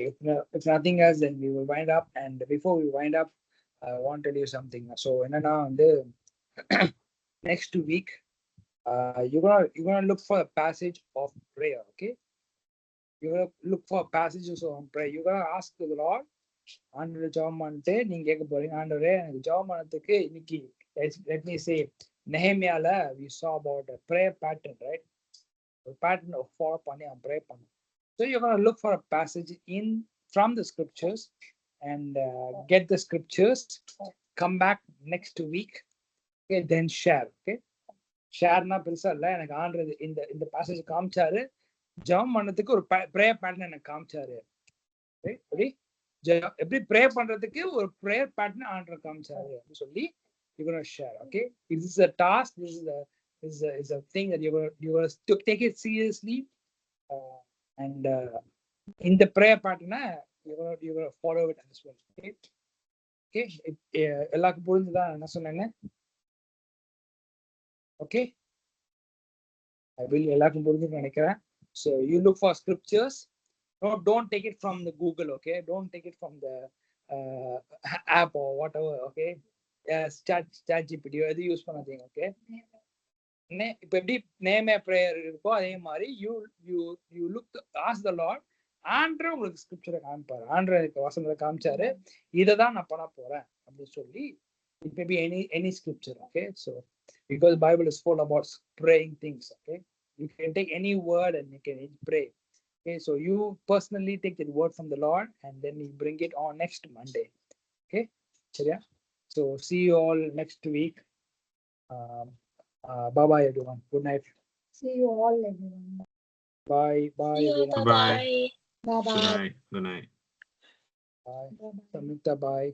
If nothing else, then we will wind up. And before we wind up, I want to tell you something. So, next week, you're gonna look for a passage of prayer. Okay, you're gonna look for passages of prayer. You're gonna ask the Lord. ஆண்டவரே ஜெபம் பண்ணிட்டு நீங்க கேட்க போறீங்க, ஆண்டவரே எனக்கு ஜெபம் பண்ணதுக்கு இன்னைக்கு let me say நெஹெமியால we saw about a prayer pattern, right? A pattern of follow பண்ணி அவன் pray பண்ணான். So you're going to look for a passage from the scriptures and get the scriptures, come back next week, okay, then share. Okay, share na பெருசா இல்ல, எனக்கு ஆண்டவர் இந்த passage காமிச்சாரு, ஜெபம் பண்ணதுக்கு ஒரு prayer pattern எனக்கு காமிச்சாரு. எப்படி ப்ரே பண்றதுக்கு ஒரு ப்ரேயர் பேட்டர்ன் ஆண்டவர் காமிச்சாரு அப்படின்னு சொல்லி you're going to share. Okay, this is a task, this is a thing that you're going to take it seriously, and in the prayer pattern you're going to follow it as well. Okay, எல்லாருக்கும் புரிஞ்சுதா என்ன சொன்னேன்னு? Okay, I will எல்லாருக்கும் புரிஞ்சுன்னு நினைக்கிறேன். So you look for scriptures. No, don't take it from the Google, okay? Don't take it from the app or whatever, okay? Yes, ChatGPT எது use பண்ணாதீங்க, okay? இப்போ எப்படி நேமே ப்ரேயர் இருக்கோ அதே மாதிரி you look to ask the Lord. ஆண்டவர் உங்களுக்கு ஸ்கிரிப்சரை காமிப்பாரு, ஆண்டவர் எனக்கு வசனத்தை காமிச்சாரு, இதை தான் நான் பண்ண போறேன் அப்படின்னு சொல்லி. It may be any scripture, okay? So because Bible is full about praying things, okay? You can take any word and you can pray. Okay, so you personally take that word from the Lord and then you bring it on next Monday. Okay, Chariya? So see you all next week. Bye bye everyone. Good night. See you all, everyone. Bye bye everyone. Bye. Bye bye. Good night. Bye. Samyukta, bye.